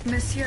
Monsieur.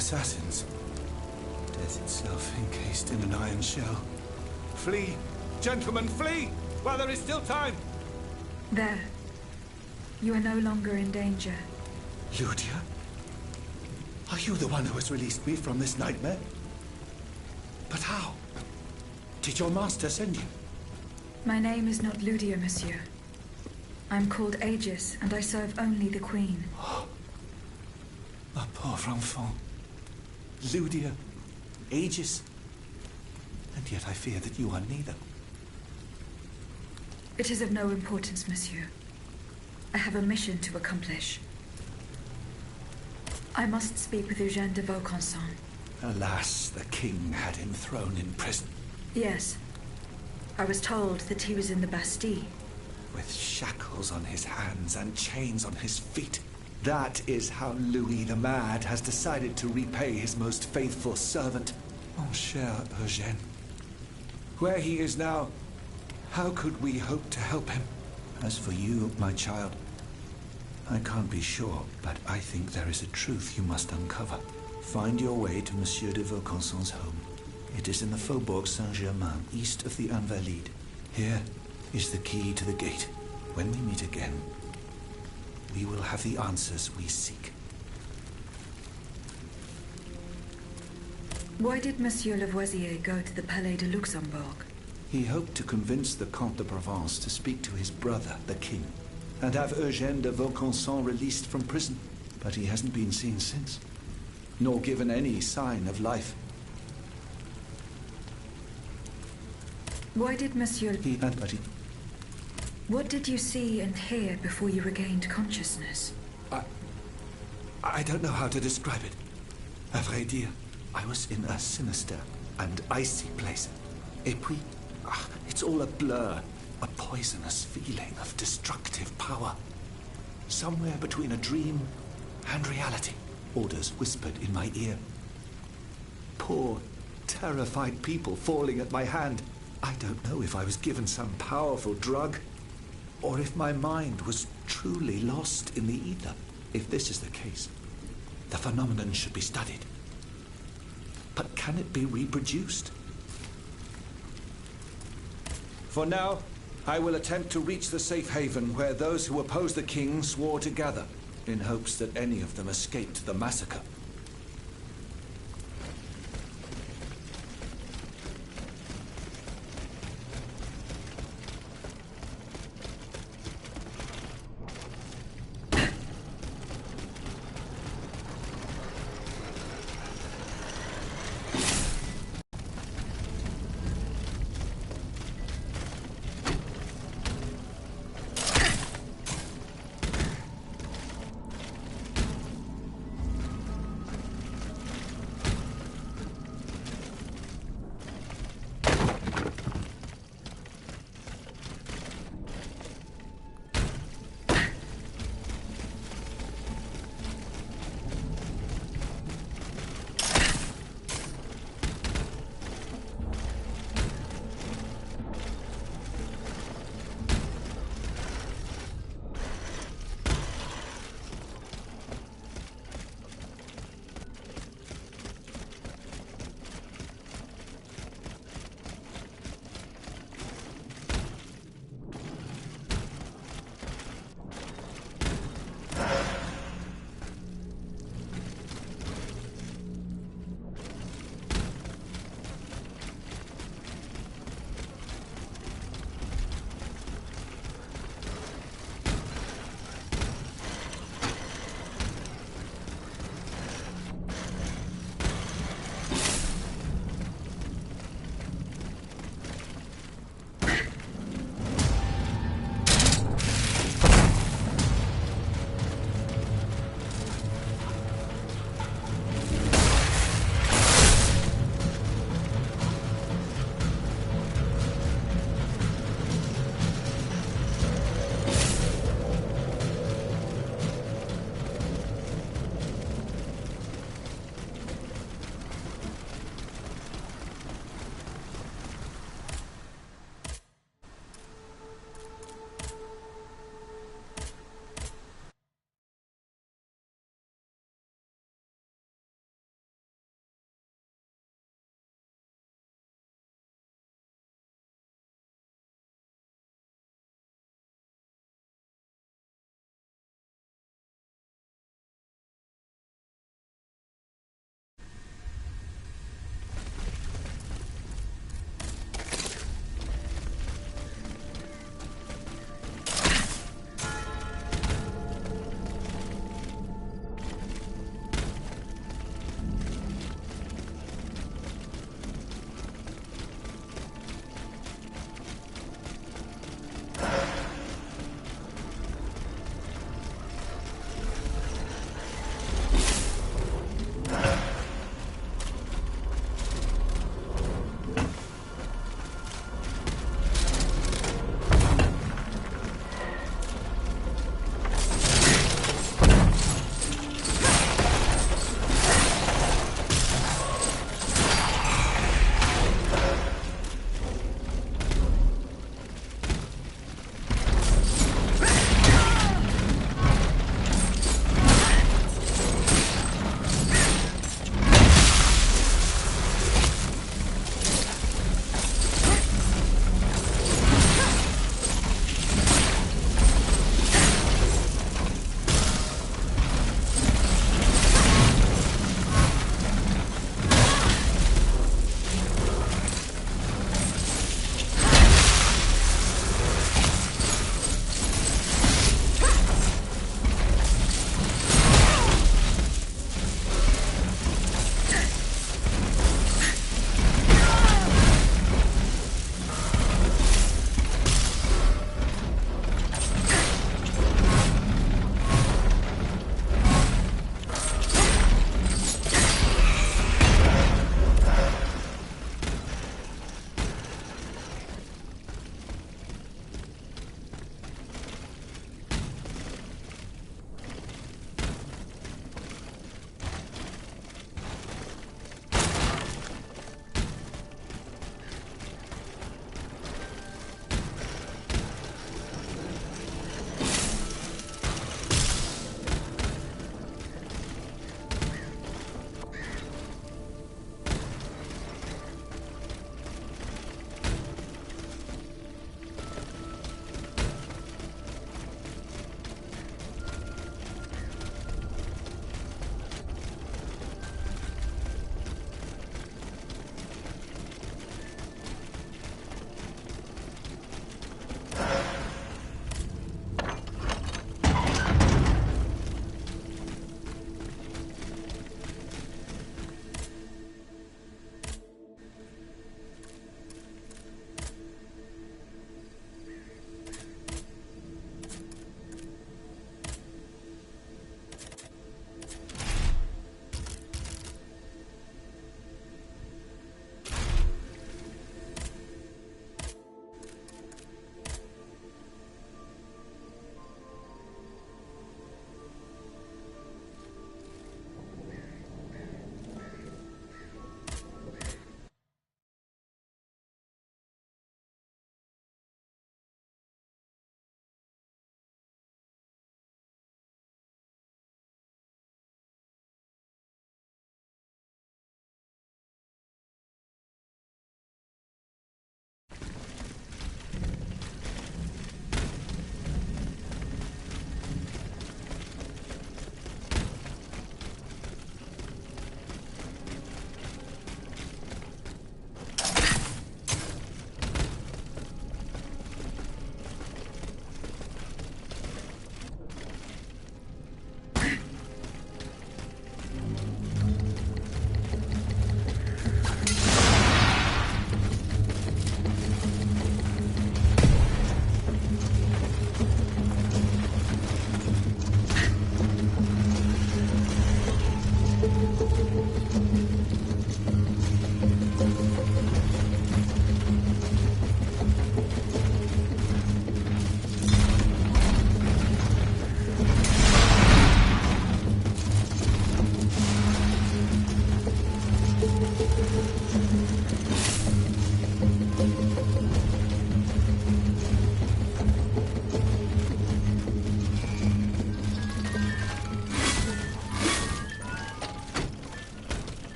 assassins. Death itself encased in an iron shell. Flee! Gentlemen, flee! While there is still time! There. You are no longer in danger. Ludia? Are you the one who has released me from this nightmare? But how? Did your master send you? My name is not Ludia, monsieur. I'm called Aegis, and I serve only the Queen. A pauvre enfant. Ludia. Aegis. And yet I fear that you are neither. It is of no importance, monsieur. I have a mission to accomplish. I must speak with Eugène de Vaucanson. Alas, the king had him thrown in prison. Yes. I was told that he was in the Bastille. With shackles on his hands and chains on his feet. That is how Louis the Mad has decided to repay his most faithful servant, mon cher Eugène. Where he is now, how could we hope to help him? As for you, my child, I can't be sure, but I think there is a truth you must uncover. Find your way to Monsieur de Vaucanson's home. It is in the Faubourg Saint-Germain, east of the Invalides. Here is the key to the gate. When we meet again, we will have the answers we seek. Why did Monsieur Lavoisier go to the Palais de Luxembourg? He hoped to convince the Comte de Provence to speak to his brother, the king, and have Eugène de Vaucanson released from prison. But he hasn't been seen since, nor given any sign of life. Why did Monsieur... What did you see and hear before you regained consciousness? I don't know how to describe it. À vrai dire, I was in a sinister and icy place. Et puis, it's all a blur. A poisonous feeling of destructive power. Somewhere between a dream and reality. Orders whispered in my ear. Poor, terrified people falling at my hand. I don't know if I was given some powerful drug, or if my mind was truly lost in the ether. If this is the case, the phenomenon should be studied. But can it be reproduced? For now, I will attempt to reach the safe haven where those who oppose the king swore to gather, in hopes that any of them escaped the massacre.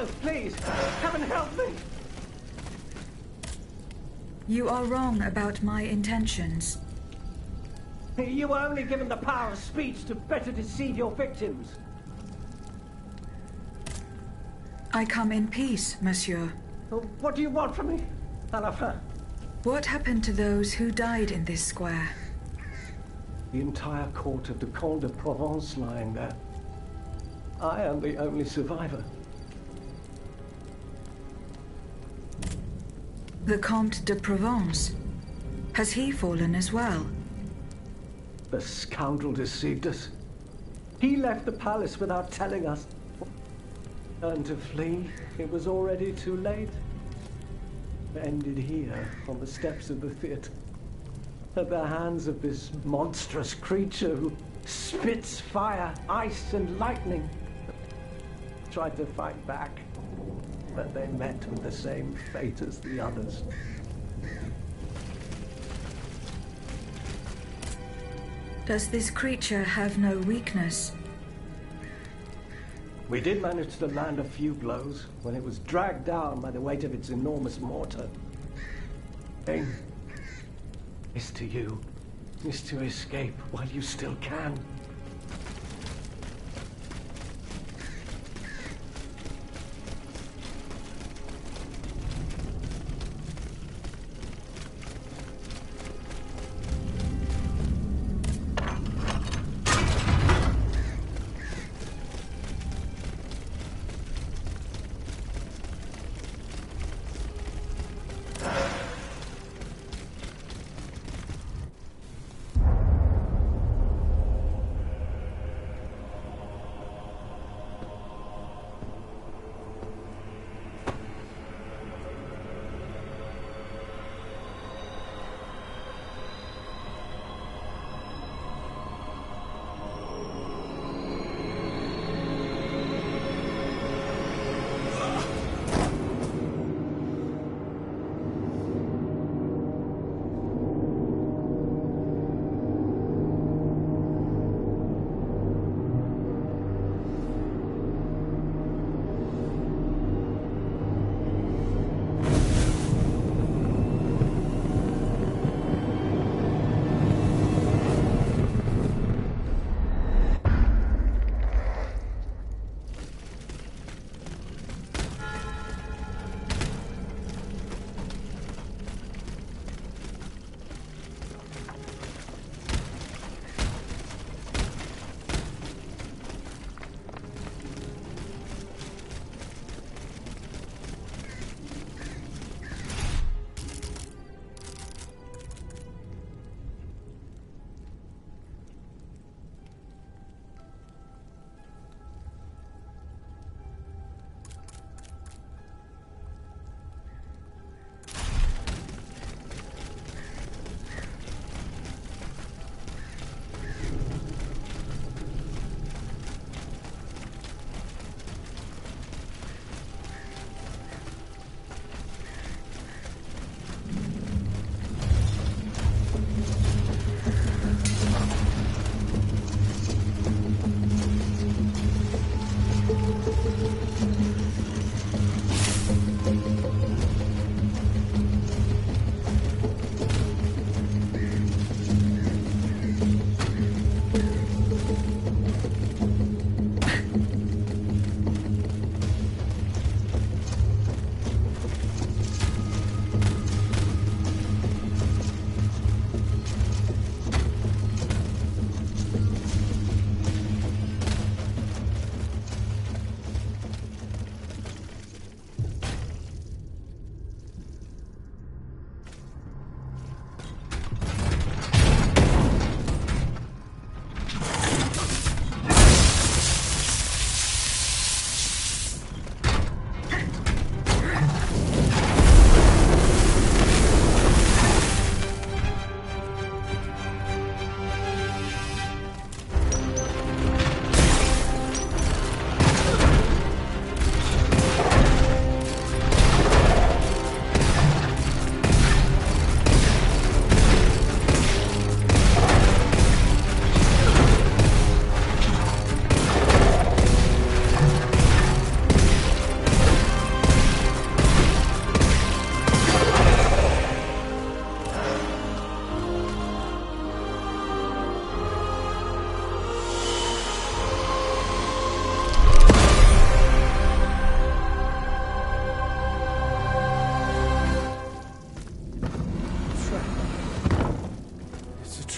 No, please. Heaven help me. You are wrong about my intentions. You were only given the power of speech to better deceive your victims. I come in peace, monsieur. What do you want from me, à la fin? What happened to those who died in this square? The entire court of the Comte de Provence lying there. I am the only survivor. The Comte de Provence? Has he fallen as well? The scoundrel deceived us. He left the palace without telling us. And to flee, it was already too late. Ended here, on the steps of the theatre, at the hands of this monstrous creature who spits fire, ice, and lightning. Tried to fight back, but they met with the same fate as the others. Does this creature have no weakness? We did manage to land a few blows when it was dragged down by the weight of its enormous mortar. Aim is to you, is to escape while you still can.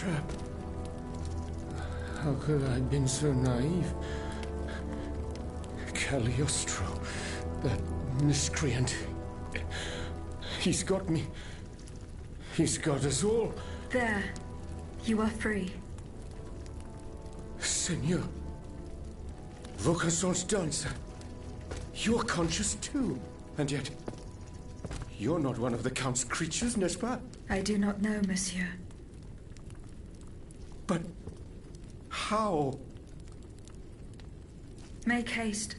trap. How could I have been so naive? Cagliostro, that miscreant. He's got me. He's got us all. There. You are free. Senor. Vocason's dancer. You're conscious too. And yet, you're not one of the Count's creatures, n'est-ce pas? I do not know, monsieur. But how? Make haste.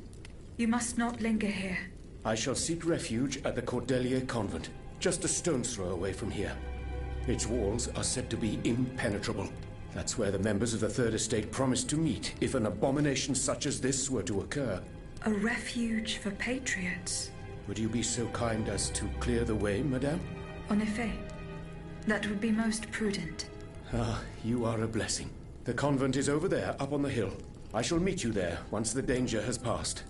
You must not linger here. I shall seek refuge at the Cordelia Convent, just a stone's throw away from here. Its walls are said to be impenetrable. That's where the members of the Third Estate promised to meet if an abomination such as this were to occur. A refuge for patriots. Would you be so kind as to clear the way, madame? En effet. That would be most prudent. Ah, you are a blessing. The convent is over there, up on the hill. I shall meet you there once the danger has passed.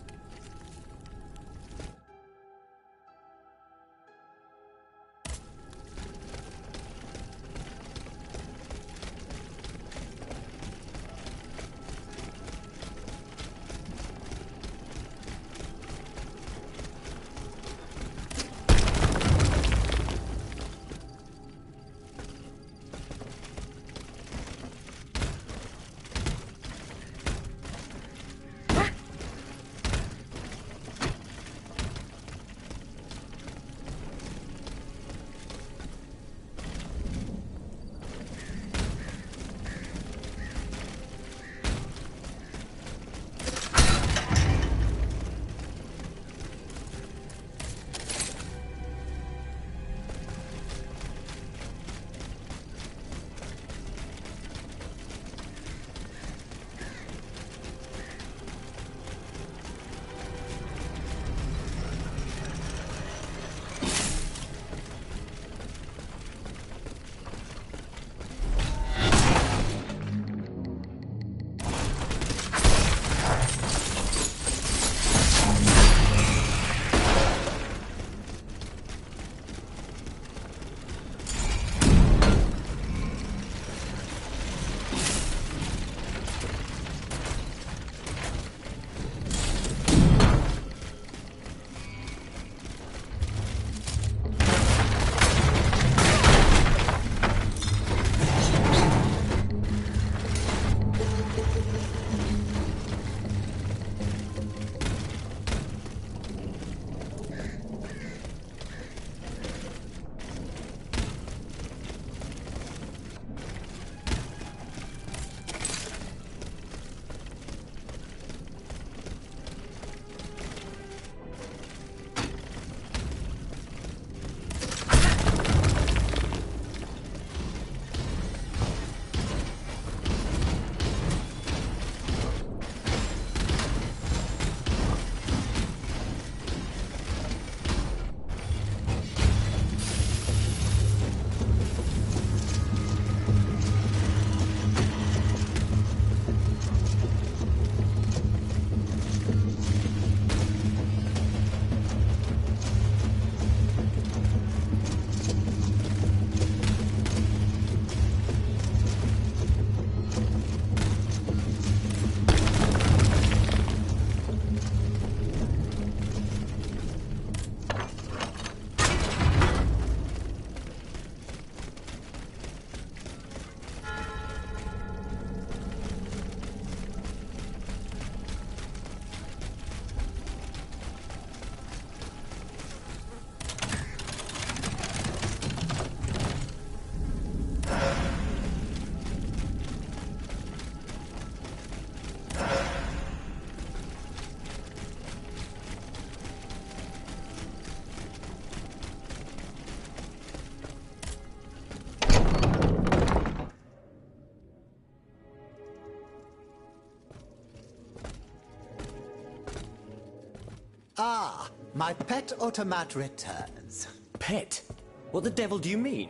Ah, my pet automat returns. Pet? What the devil do you mean?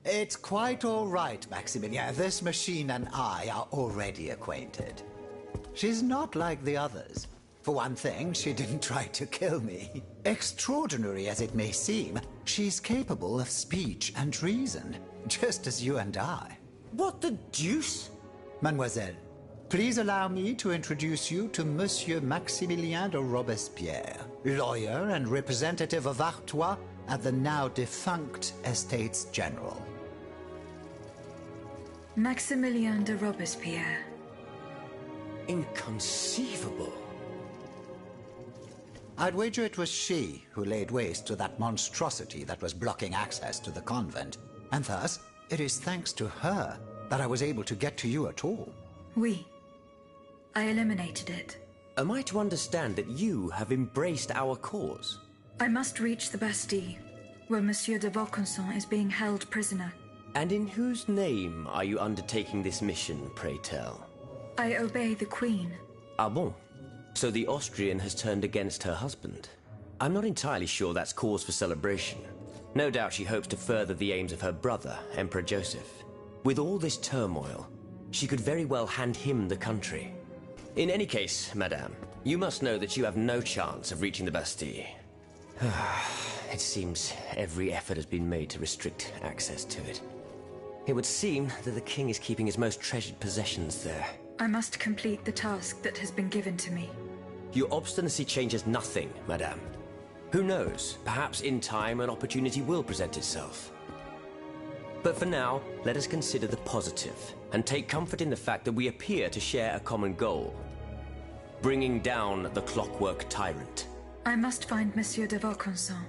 It's quite all right, Maximilian. This machine and I are already acquainted. She's not like the others. For one thing, she didn't try to kill me. Extraordinary as it may seem, she's capable of speech and reason, just as you and I. What the deuce? Mademoiselle, please allow me to introduce you to Monsieur Maximilien de Robespierre, lawyer and representative of Artois at the now defunct Estates General. Maximilien de Robespierre. Inconceivable. I'd wager it was she who laid waste to that monstrosity that was blocking access to the convent, and thus it is thanks to her that I was able to get to you at all. Oui. I eliminated it. Am I to understand that you have embraced our cause? I must reach the Bastille, where Monsieur de Vaucanson is being held prisoner. And in whose name are you undertaking this mission, pray tell? I obey the Queen. Ah bon? So the Austrian has turned against her husband. I'm not entirely sure that's cause for celebration. No doubt she hopes to further the aims of her brother, Emperor Joseph. With all this turmoil, she could very well hand him the country. In any case, madame, you must know that you have no chance of reaching the Bastille. It seems every effort has been made to restrict access to it. It would seem that the king is keeping his most treasured possessions there. I must complete the task that has been given to me. Your obstinacy changes nothing, madame. Who knows, perhaps in time an opportunity will present itself. But for now, let us consider the positive, and take comfort in the fact that we appear to share a common goal. Bringing down the clockwork tyrant. I must find Monsieur de Vaucanson.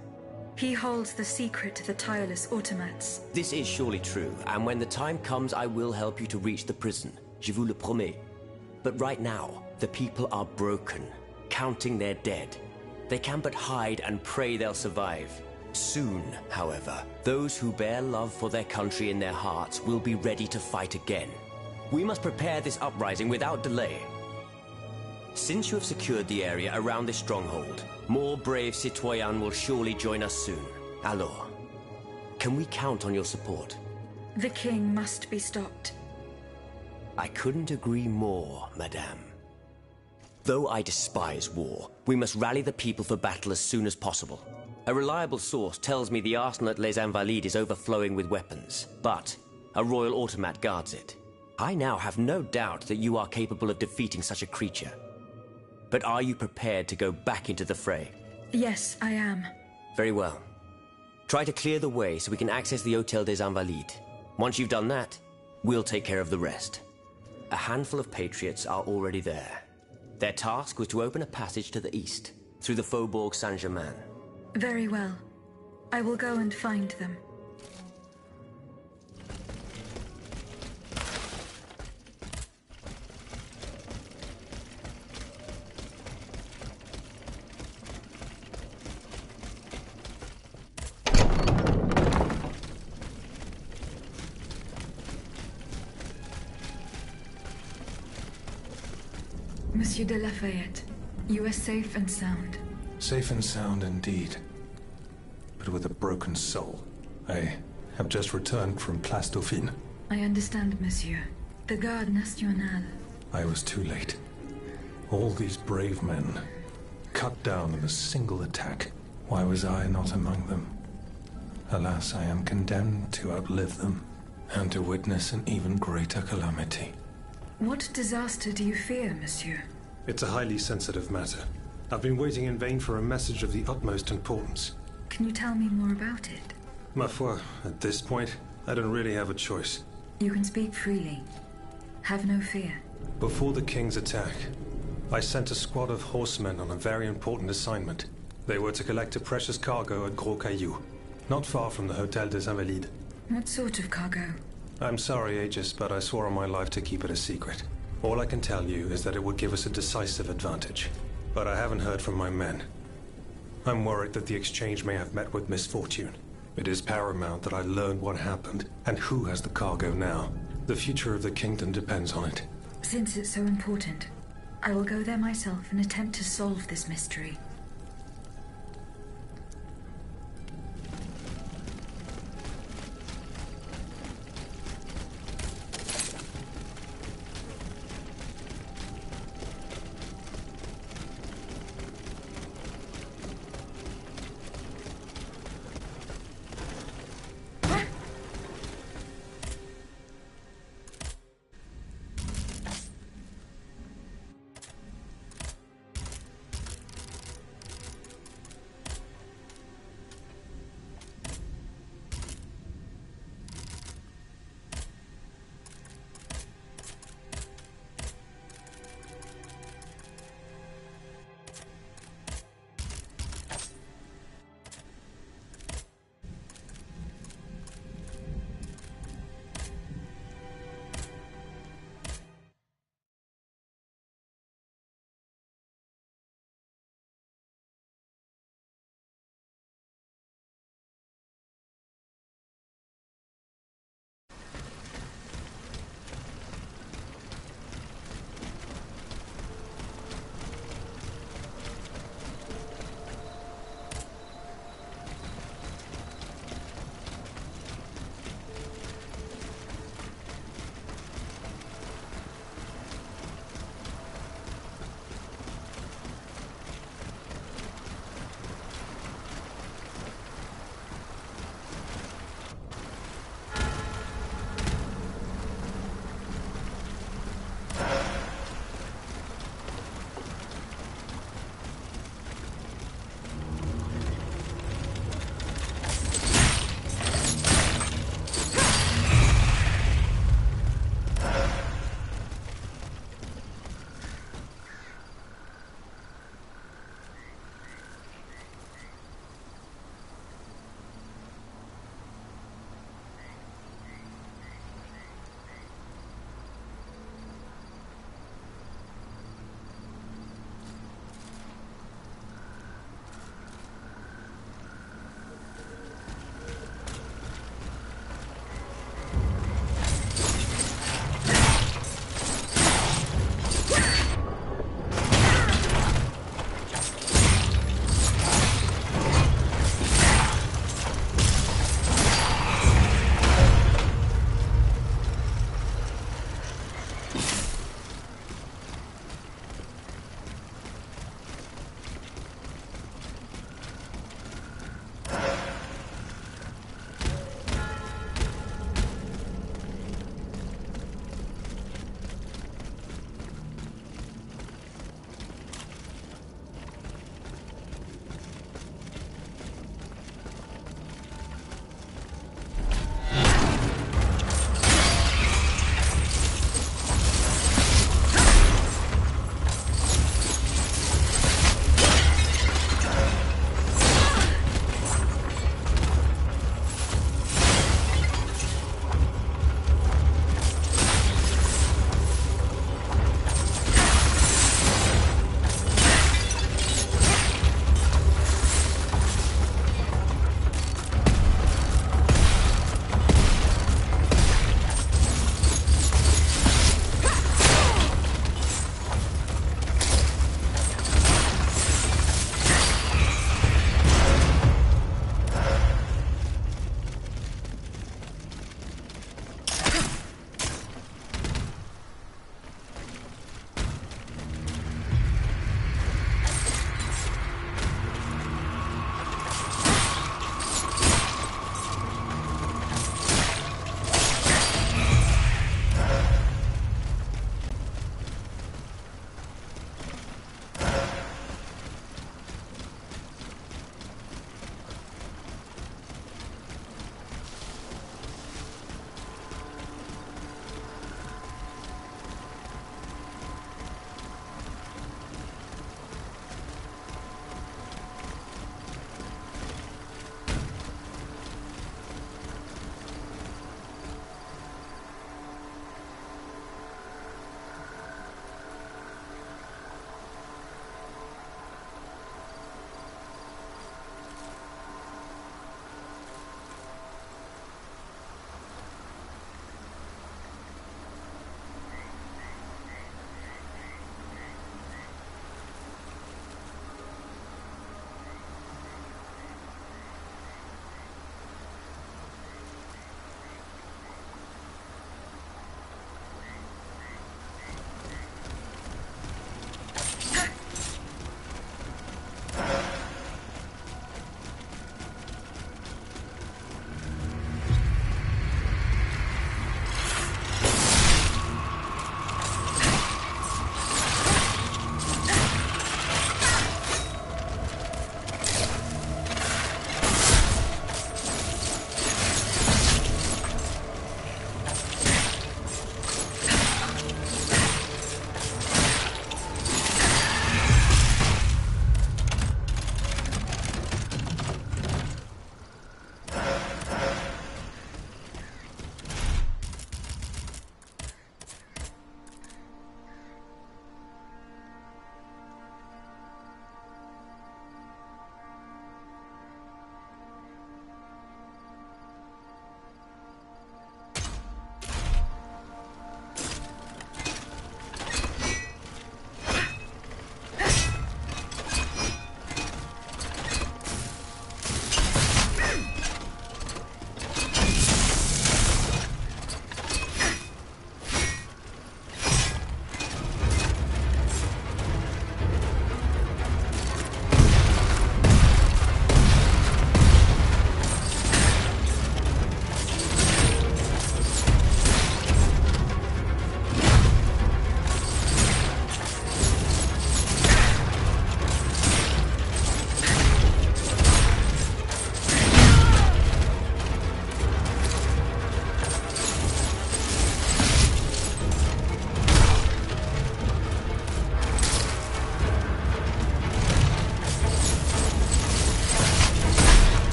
He holds the secret to the tireless automats. This is surely true, and when the time comes I will help you to reach the prison. Je vous le promets. But right now, the people are broken, counting their dead. They can but hide and pray they'll survive. Soon, however, those who bear love for their country in their hearts will be ready to fight again. We must prepare this uprising without delay. Since you have secured the area around this stronghold, more brave citoyens will surely join us soon. Alors, can we count on your support? The king must be stopped. I couldn't agree more, madame. Though I despise war, we must rally the people for battle as soon as possible. A reliable source tells me the arsenal at Les Invalides is overflowing with weapons, but a royal automat guards it. I now have no doubt that you are capable of defeating such a creature. But are you prepared to go back into the fray? Yes, I am. Very well. Try to clear the way so we can access the Hôtel des Invalides. Once you've done that, we'll take care of the rest. A handful of patriots are already there. Their task was to open a passage to the east, through the Faubourg Saint-Germain. Very well. I will go and find them. Monsieur de Lafayette, you are safe and sound. Safe and sound indeed, but with a broken soul. I have just returned from Place Dauphine. I understand, monsieur. The Garde Nationale. I was too late. All these brave men, cut down in a single attack. Why was I not among them? Alas, I am condemned to outlive them, and to witness an even greater calamity. What disaster do you fear, monsieur? It's a highly sensitive matter. I've been waiting in vain for a message of the utmost importance. Can you tell me more about it? Ma foi, at this point, I don't really have a choice. You can speak freely. Have no fear. Before the king's attack, I sent a squad of horsemen on a very important assignment. They were to collect a precious cargo at Gros Caillou, not far from the Hôtel des Invalides. What sort of cargo? I'm sorry, Aegis, but I swore on my life to keep it a secret. All I can tell you is that it would give us a decisive advantage. But I haven't heard from my men. I'm worried that the exchange may have met with misfortune. It is paramount that I learn what happened and who has the cargo now. The future of the kingdom depends on it. Since it's so important, I will go there myself and attempt to solve this mystery.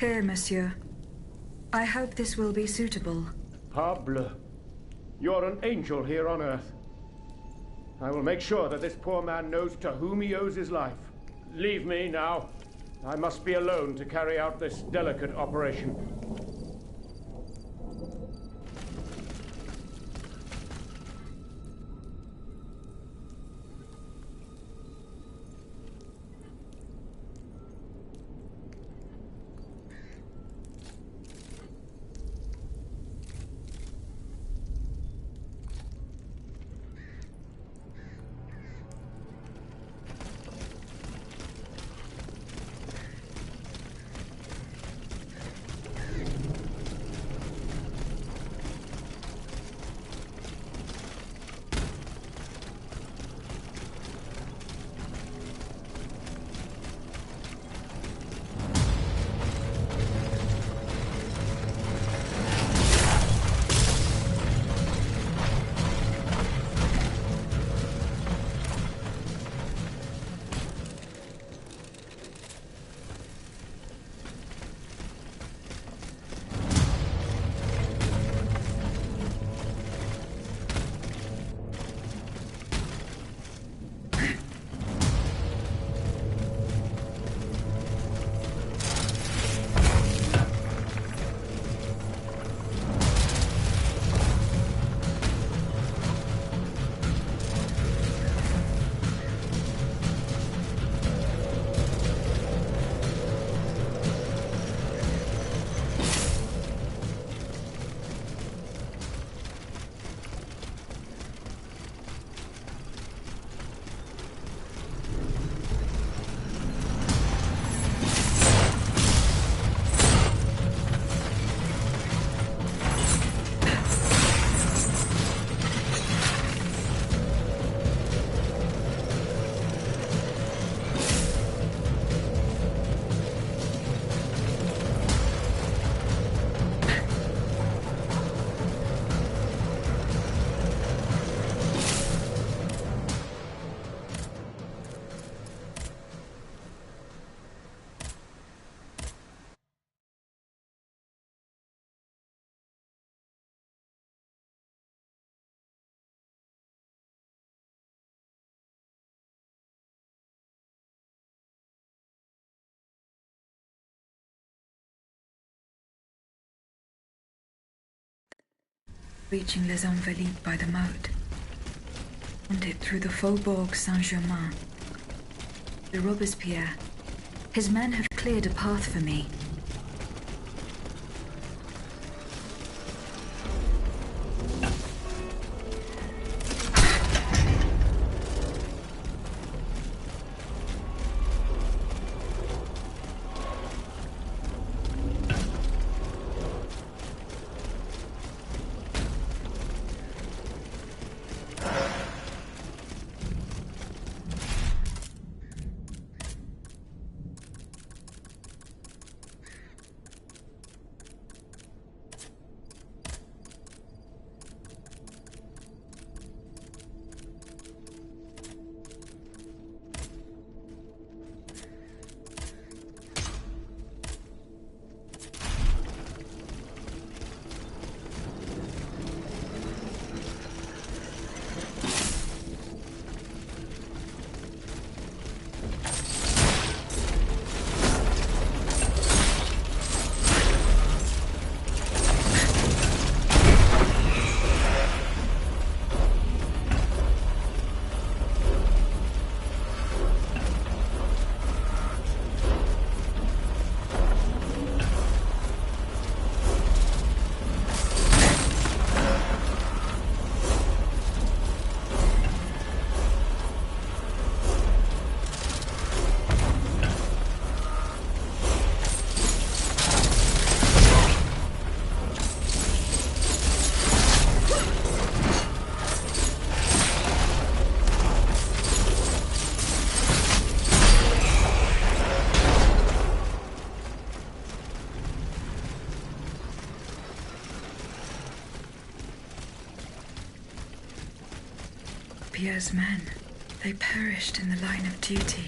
Here, monsieur. I hope this will be suitable. Parbleu. You're an angel here on Earth. I will make sure that this poor man knows to whom he owes his life. Leave me now. I must be alone to carry out this delicate operation. Reaching Les Invalides by the moat. And it through the Faubourg Saint-Germain. De Robespierre. His men have cleared a path for me. Pierre's men, they perished in the line of duty.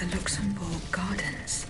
the Luxembourg Gardens.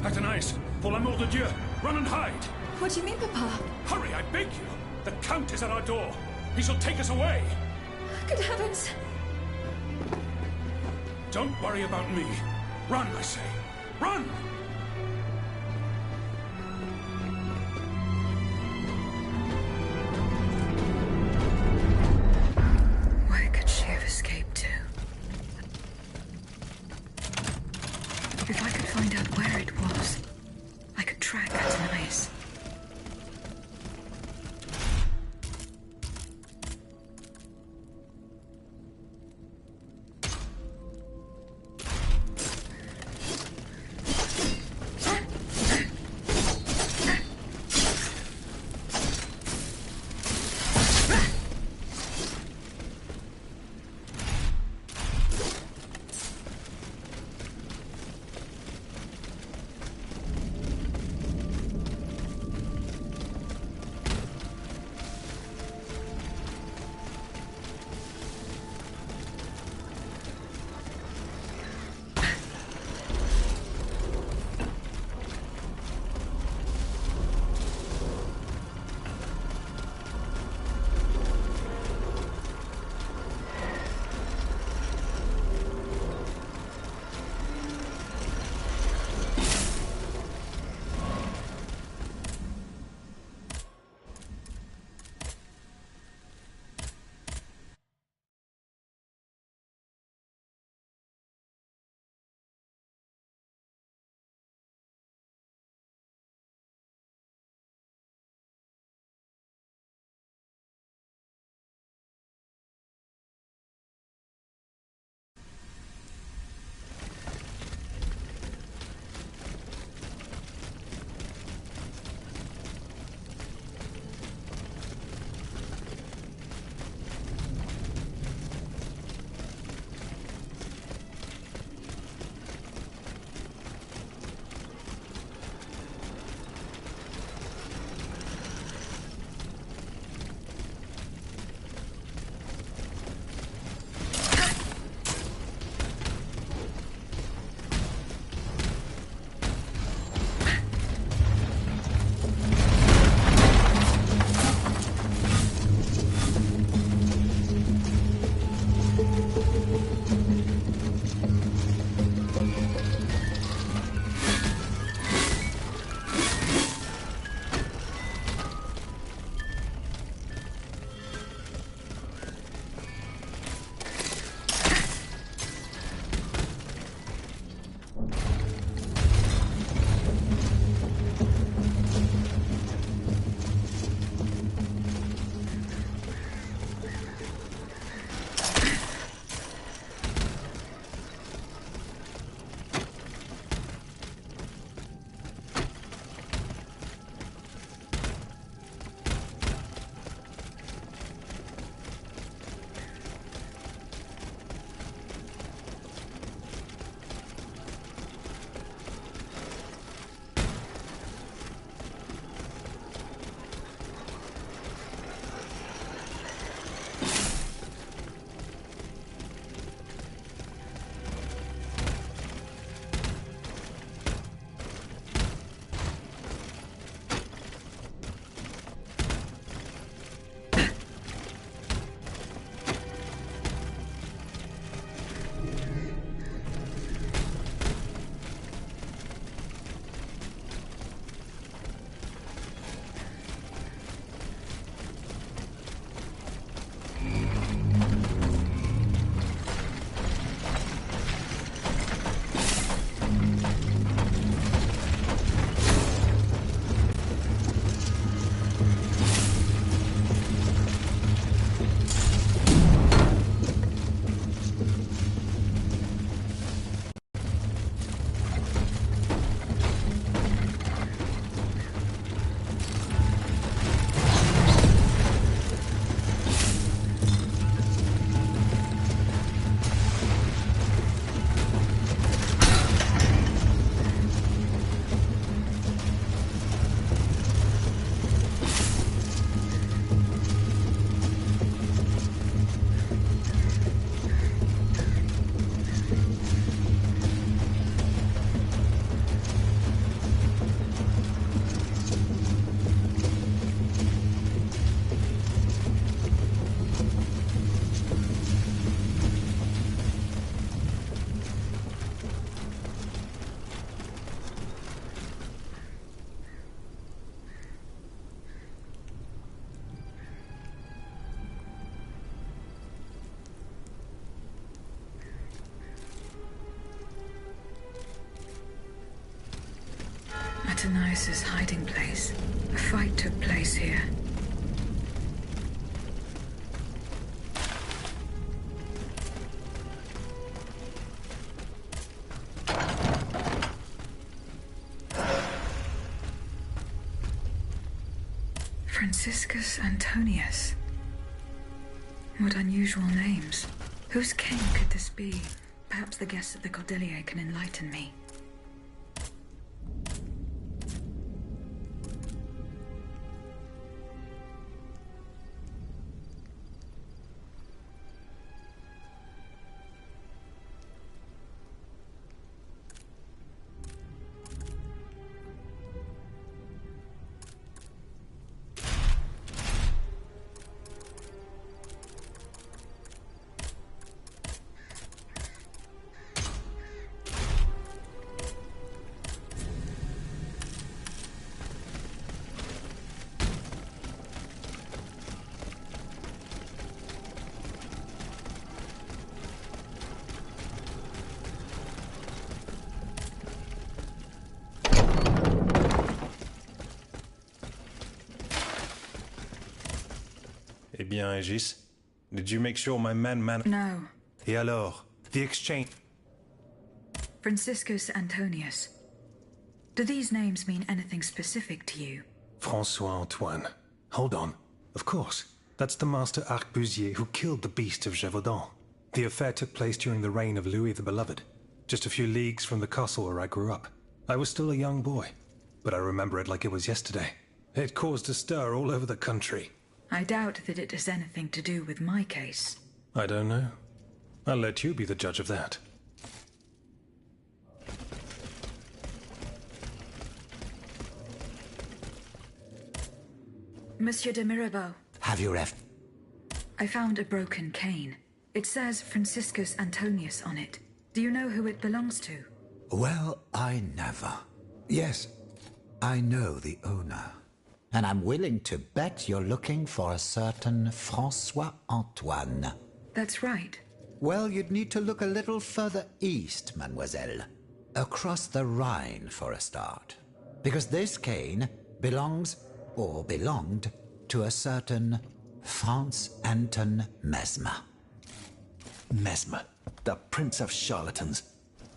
Athénaïs, pour l'amour de Dieu, run and hide! What do you mean, Papa? Hurry, I beg you! The Count is at our door. He shall take us away. Good heavens! Don't worry about me. Run, I say. Run! Where could she have escaped to? If I could find out where it was, I could track Athénaïs. Antonius' hiding place. A fight took place here. Franciscus Antonius. What unusual names. Whose king could this be? Perhaps the guests at the Cordelier can enlighten me. Eh bien, Aegis, did you make sure my men No. Et alors? The exchange... Franciscus Antonius. Do these names mean anything specific to you? François Antoine. Hold on. Of course. That's the master arquebusier who killed the beast of Gévaudan. The affair took place during the reign of Louis the Beloved, just a few leagues from the castle where I grew up. I was still a young boy, but I remember it like it was yesterday. It caused a stir all over the country. I doubt that it has anything to do with my case. I don't know. I'll let you be the judge of that. Monsieur de Mirabeau. Have you I found a broken cane. It says Franciscus Antonius on it. Do you know who it belongs to? Well, I never. Yes, I know the owner. And I'm willing to bet you're looking for a certain François Antoine. That's right. Well, you'd need to look a little further east, mademoiselle. Across the Rhine for a start. Because this cane belongs, or belonged, to a certain Franz Anton Mesmer. Mesmer, the prince of charlatans.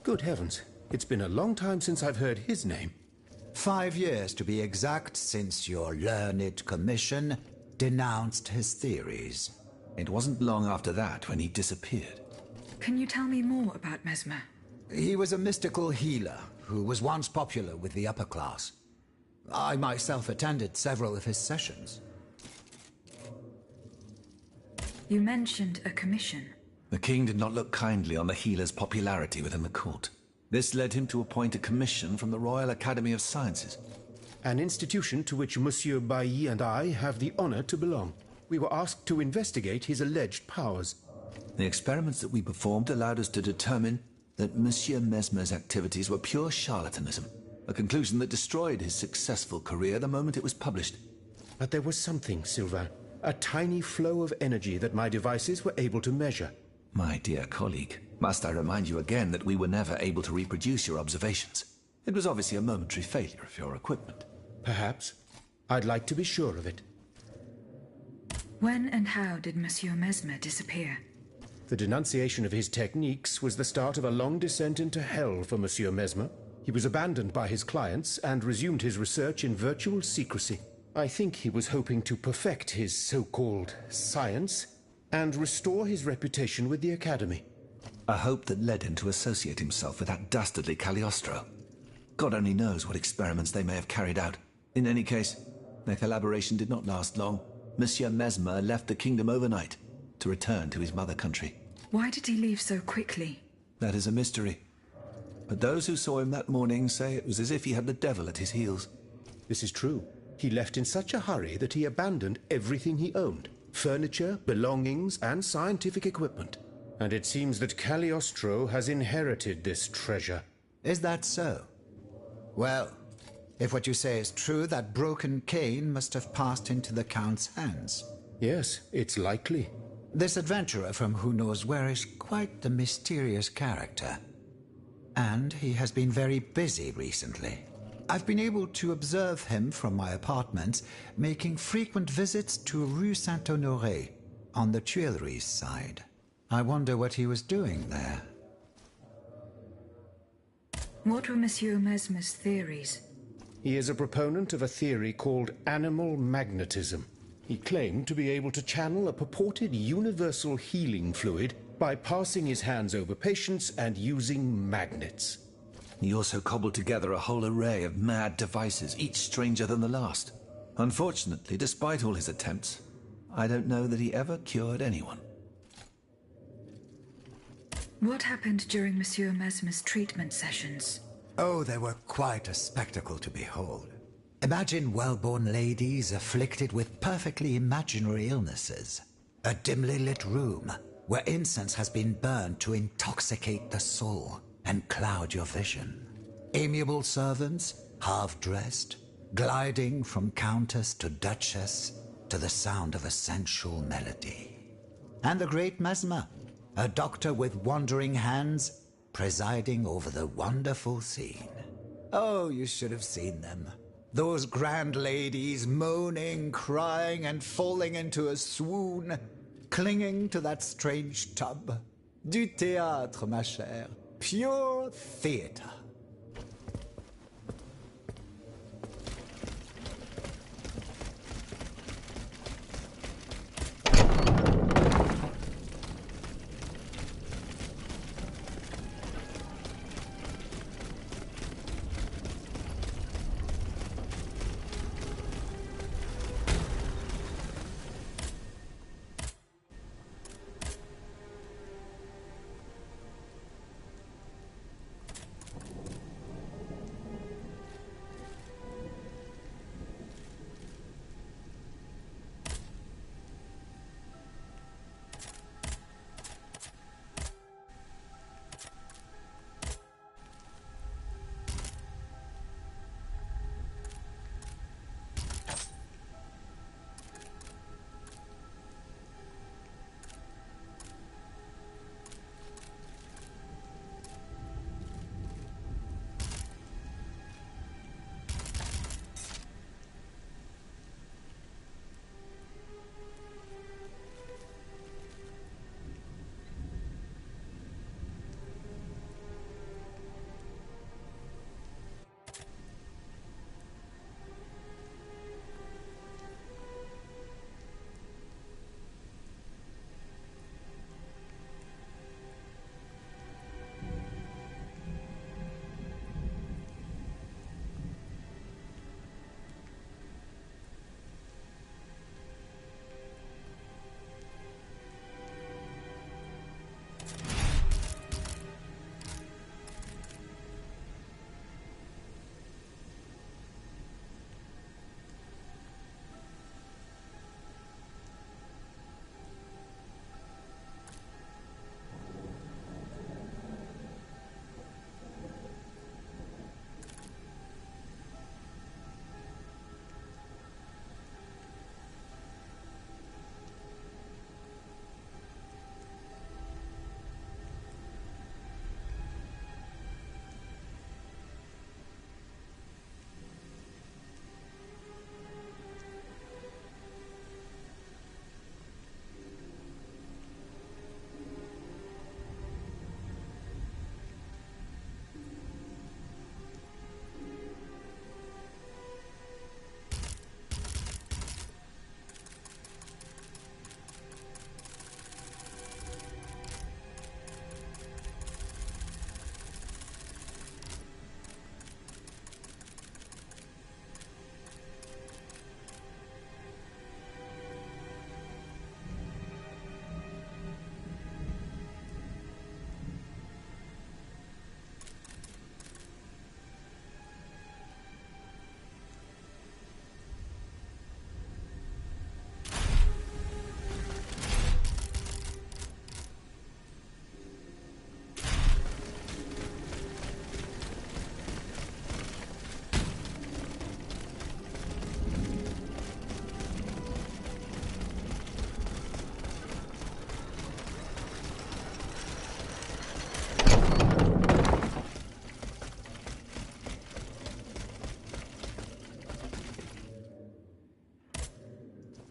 Good heavens, it's been a long time since I've heard his name. 5 years to be exact since your learned commission denounced his theories. It wasn't long after that when he disappeared. Can you tell me more about Mesmer? He was a mystical healer who was once popular with the upper class. I myself attended several of his sessions. You mentioned a commission. The king did not look kindly on the healer's popularity within the court. This led him to appoint a commission from the Royal Academy of Sciences. An institution to which Monsieur Bailly and I have the honor to belong. We were asked to investigate his alleged powers. The experiments that we performed allowed us to determine that Monsieur Mesmer's activities were pure charlatanism, a conclusion that destroyed his successful career the moment it was published. But there was something, Sylvain, a tiny flow of energy that my devices were able to measure. My dear colleague, must I remind you again that we were never able to reproduce your observations? It was obviously a momentary failure of your equipment. Perhaps. I'd like to be sure of it. When and how did Monsieur Mesmer disappear? The denunciation of his techniques was the start of a long descent into hell for Monsieur Mesmer. He was abandoned by his clients and resumed his research in virtual secrecy. I think he was hoping to perfect his so-called science and restore his reputation with the Academy. A hope that led him to associate himself with that dastardly Cagliostro. God only knows what experiments they may have carried out. In any case, their collaboration did not last long. Monsieur Mesmer left the kingdom overnight to return to his mother country. Why did he leave so quickly? That is a mystery. But those who saw him that morning say it was as if he had the devil at his heels. This is true. He left in such a hurry that he abandoned everything he owned. Furniture, belongings, and scientific equipment. And it seems that Cagliostro has inherited this treasure. Is that so? Well, if what you say is true, that broken cane must have passed into the Count's hands. Yes, it's likely. This adventurer from who knows where is quite the mysterious character. And he has been very busy recently. I've been able to observe him from my apartments, making frequent visits to Rue Saint-Honoré on the Tuileries side. I wonder what he was doing there. What were Monsieur Mesmer's theories? He is a proponent of a theory called animal magnetism. He claimed to be able to channel a purported universal healing fluid by passing his hands over patients and using magnets. He also cobbled together a whole array of mad devices, each stranger than the last. Unfortunately, despite all his attempts, I don't know that he ever cured anyone. What happened during Monsieur Mesmer's treatment sessions? Oh, they were quite a spectacle to behold. Imagine well-born ladies afflicted with perfectly imaginary illnesses. A dimly lit room where incense has been burned to intoxicate the soul and cloud your vision. Amiable servants, half-dressed, gliding from countess to duchess to the sound of a sensual melody. And the great Mesmer, a doctor with wandering hands, presiding over the wonderful scene. Oh, you should have seen them. Those grand ladies moaning, crying, and falling into a swoon, clinging to that strange tub. Du théâtre, ma chère. Pure theater.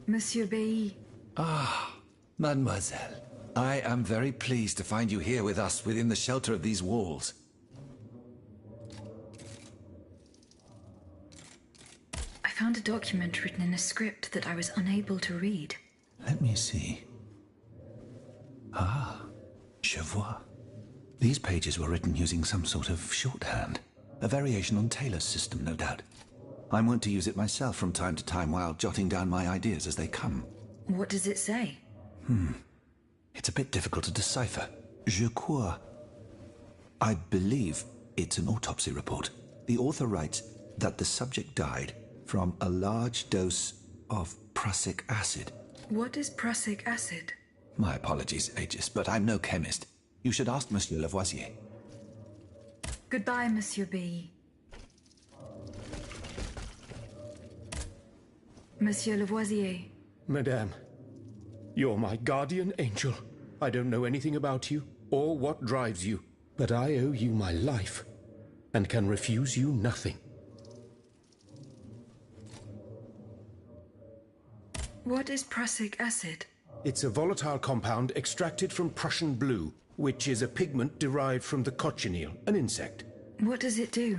Monsieur Bailly. Ah, mademoiselle. I am very pleased to find you here with us within the shelter of these walls. I found a document written in a script that I was unable to read. Let me see. Ah, je vois. These pages were written using some sort of shorthand. A variation on Taylor's system, no doubt. I'm wont to use it myself from time to time while jotting down my ideas as they come. What does it say? It's a bit difficult to decipher. Je crois. I believe it's an autopsy report. The author writes that the subject died from a large dose of prussic acid. What is prussic acid? My apologies, Aegis, but I'm no chemist. You should ask Monsieur Lavoisier. Goodbye, Monsieur Bailly. Monsieur Lavoisier. Madame, you're my guardian angel. I don't know anything about you or what drives you, but I owe you my life and can refuse you nothing. What is prussic acid? It's a volatile compound extracted from Prussian blue, which is a pigment derived from the cochineal, an insect. What does it do?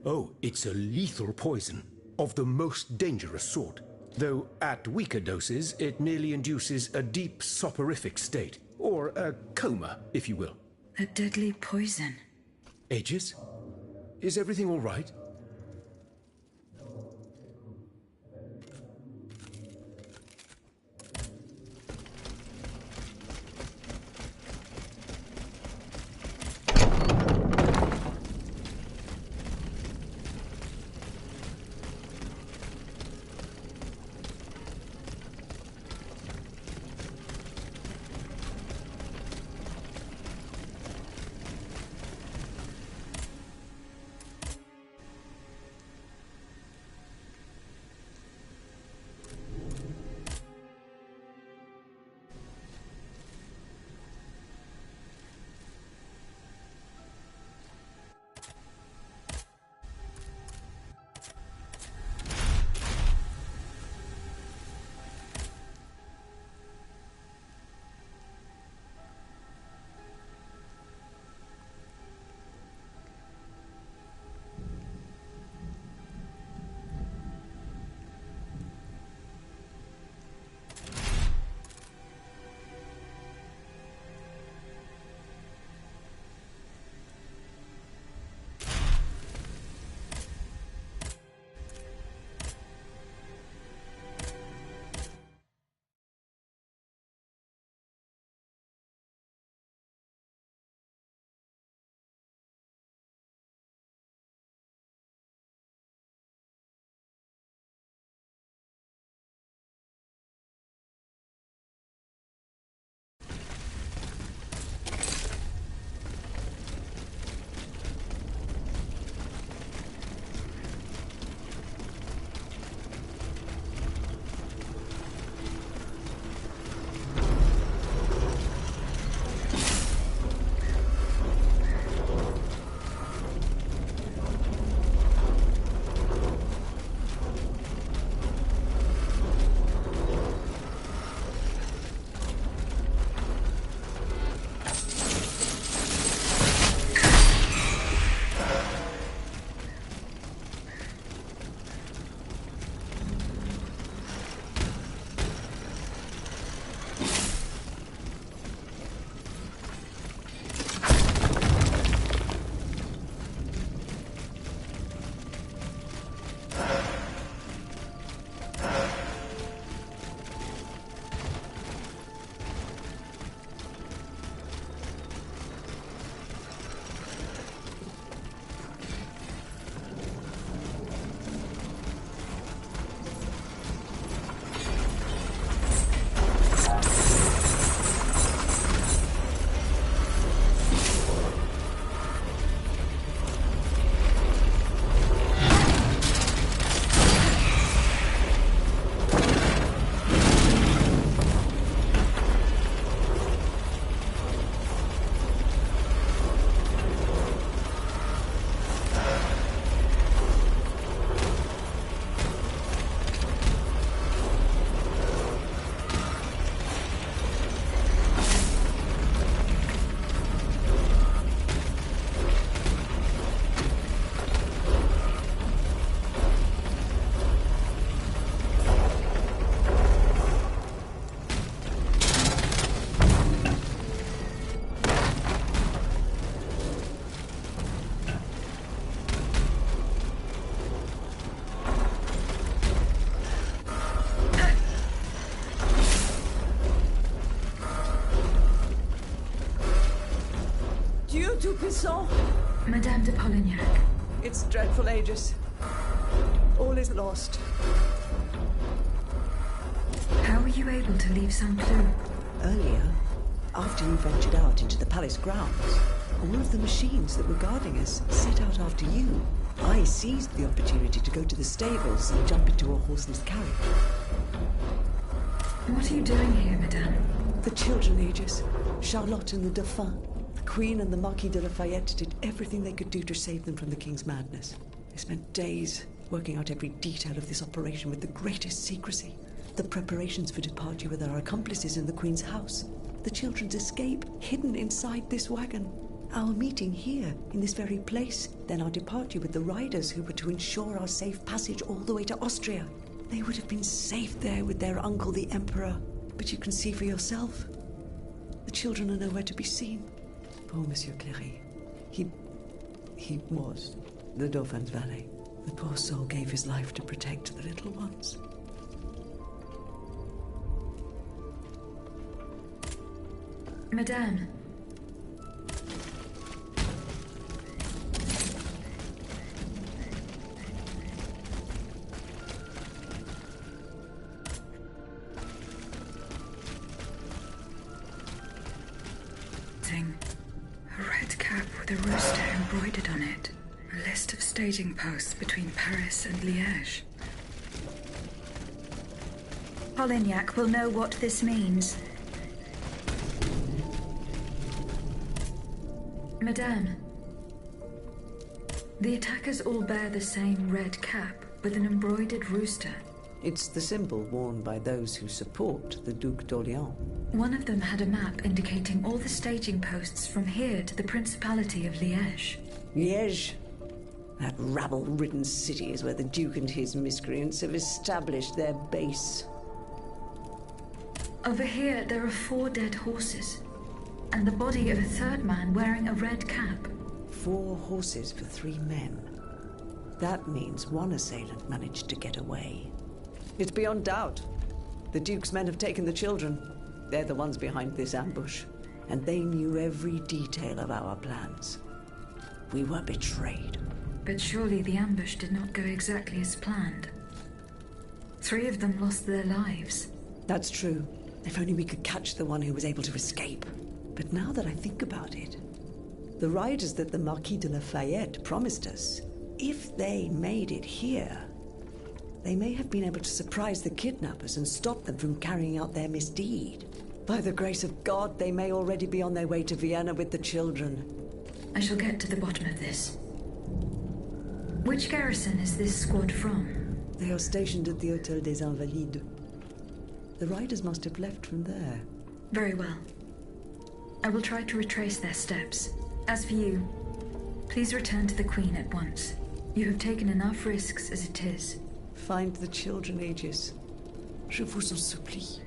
Oh, it's a lethal poison of the most dangerous sort. Though at weaker doses, it merely induces a deep soporific state, or a coma, if you will. A deadly poison. Aegis? Is everything all right? Tout-Puissant! Madame de Polignac. It's dreadful, Aegis. All is lost. How were you able to leave Saint Cloud? Earlier, after you ventured out into the palace grounds, all of the machines that were guarding us set out after you. I seized the opportunity to go to the stables and jump into a horseless carriage. What are you doing here, Madame? The children, Aegis. Charlotte and the Dauphin. The Queen and the Marquis de Lafayette did everything they could do to save them from the King's madness. They spent days working out every detail of this operation with the greatest secrecy. The preparations for departure with our accomplices in the Queen's house. The children's escape, hidden inside this wagon. Our meeting here, in this very place. Then our departure with the riders who were to ensure our safe passage all the way to Austria. They would have been safe there with their uncle, the Emperor. But you can see for yourself. The children are nowhere to be seen. Poor Monsieur Cléry. He was the Dauphin's valet. The poor soul gave his life to protect the little ones. Madame. A red cap with a rooster embroidered on it. A list of staging posts between Paris and Liège. Polignac will know what this means. Madame, the attackers all bear the same red cap with an embroidered rooster. It's the symbol worn by those who support the Duc d'Orléans. One of them had a map indicating all the staging posts from here to the Principality of Liège. Liège? That rabble-ridden city is where the Duke and his miscreants have established their base. Over here, there are 4 dead horses, and the body of a third man wearing a red cap. 4 horses for 3 men. That means one assailant managed to get away. It's beyond doubt. The Duke's men have taken the children. They're the ones behind this ambush, and they knew every detail of our plans. We were betrayed. But surely the ambush did not go exactly as planned. 3 of them lost their lives. That's true. If only we could catch the one who was able to escape. But now that I think about it, the riders that the Marquis de Lafayette promised us, if they made it here, they may have been able to surprise the kidnappers and stop them from carrying out their misdeed. By the grace of God, they may already be on their way to Vienna with the children. I shall get to the bottom of this. Which garrison is this squad from? They are stationed at the Hôtel des Invalides. The riders must have left from there. Very well. I will try to retrace their steps. As for you, please return to the Queen at once. You have taken enough risks as it is. Find the children, Aegis. Je vous en supplie.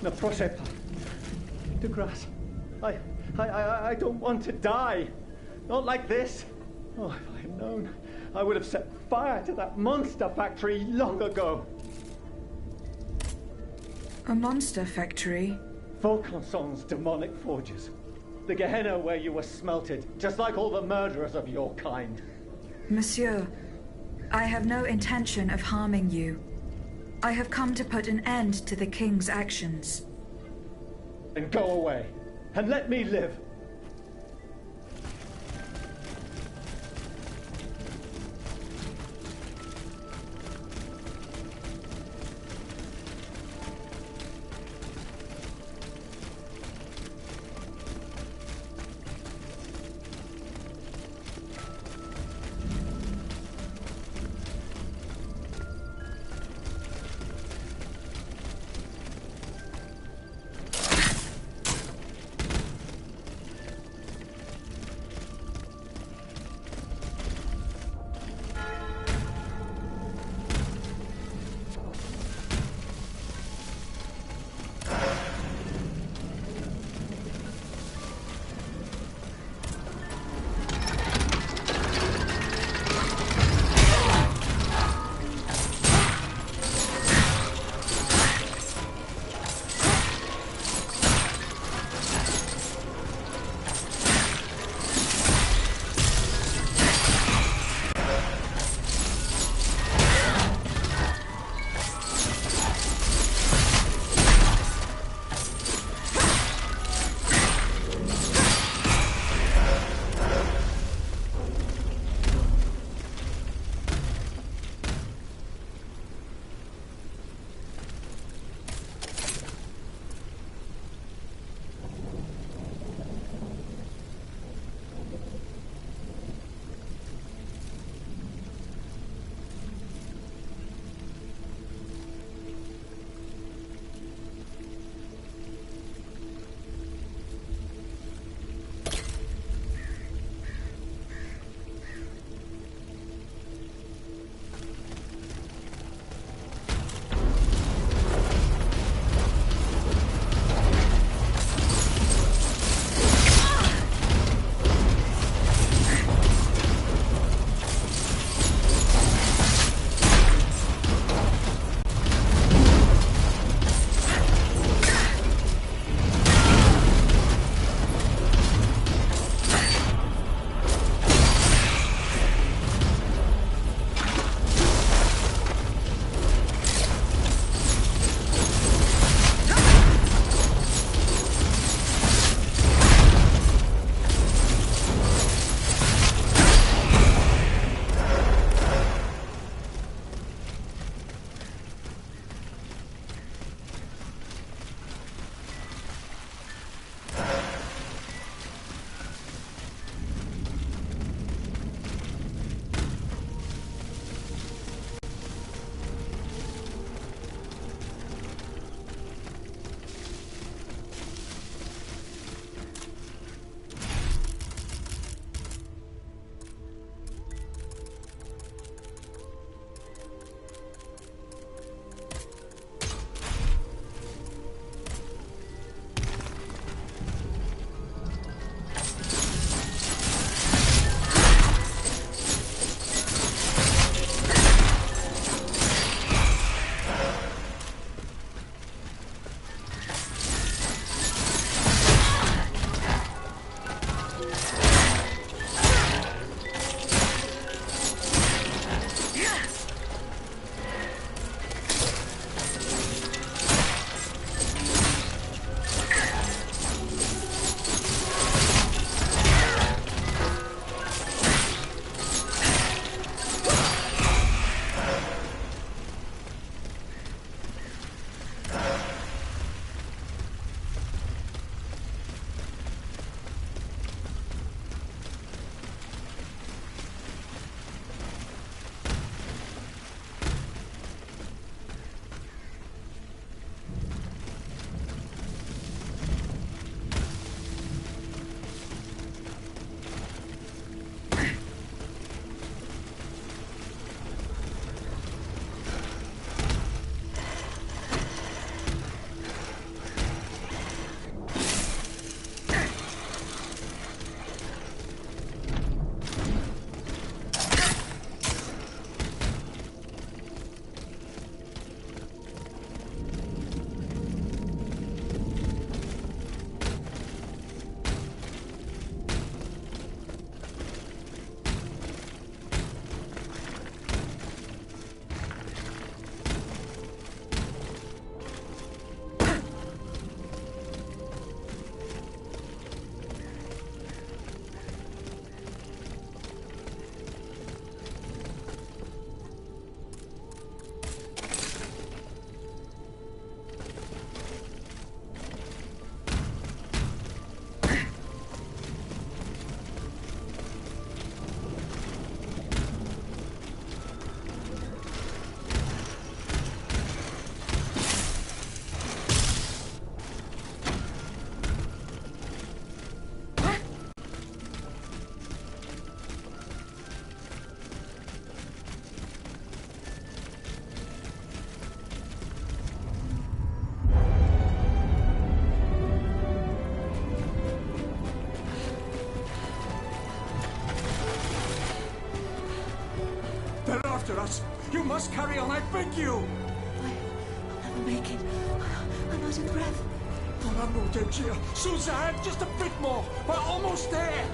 Ne proche pas. De grâce. I don't want to die. Not like this. Oh, if I had known, I would have set fire to that monster factory long ago. A monster factory? Vaucanson's demonic forges. The Gehenna where you were smelted, just like all the murderers of your kind. Monsieur, I have no intention of harming you. I have come to put an end to the king's actions. Then go away, and let me live. after us. You must carry on, I beg you! I'll never make it. I'm out of breath. Mon amour de Dieu! Suzanne, just a bit more! We're almost there!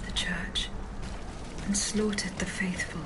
The church and slaughtered the faithful.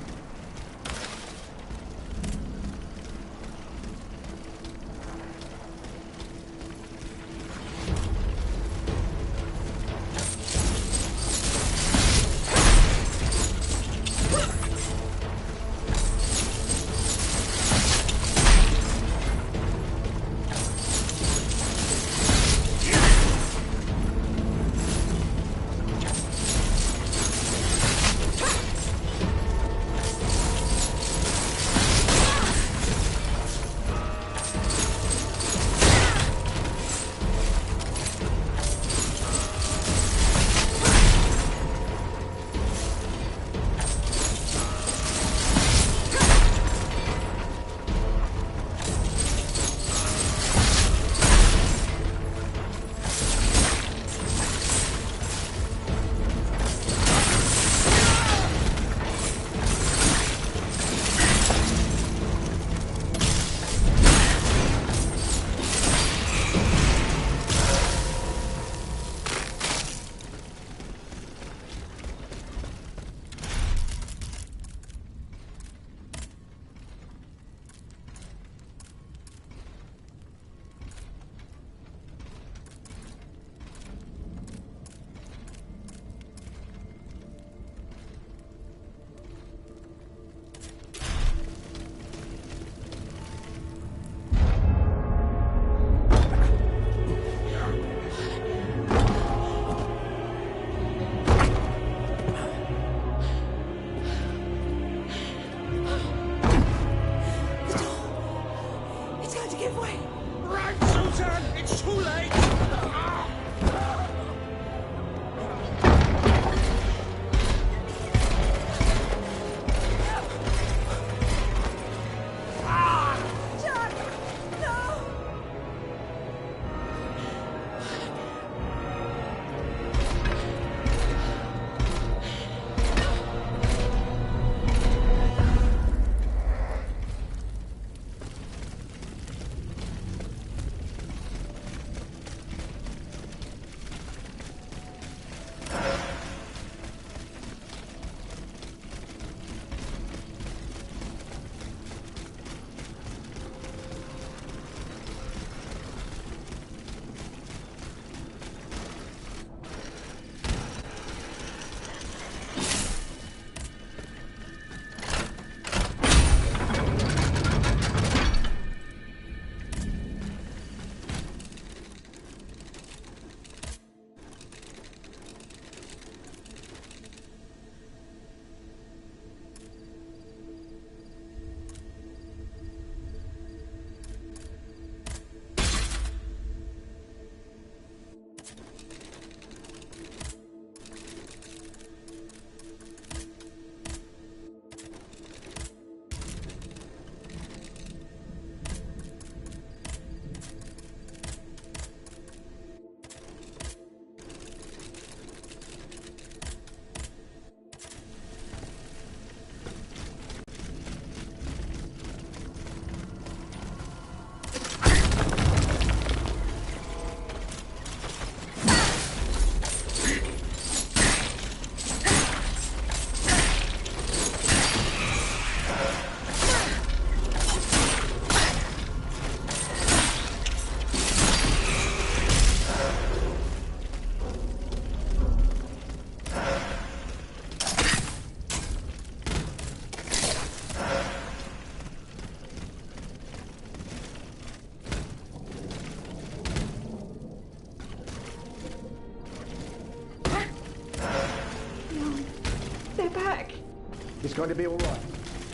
going to be all right.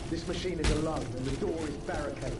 This machine is alone and the door is barricaded.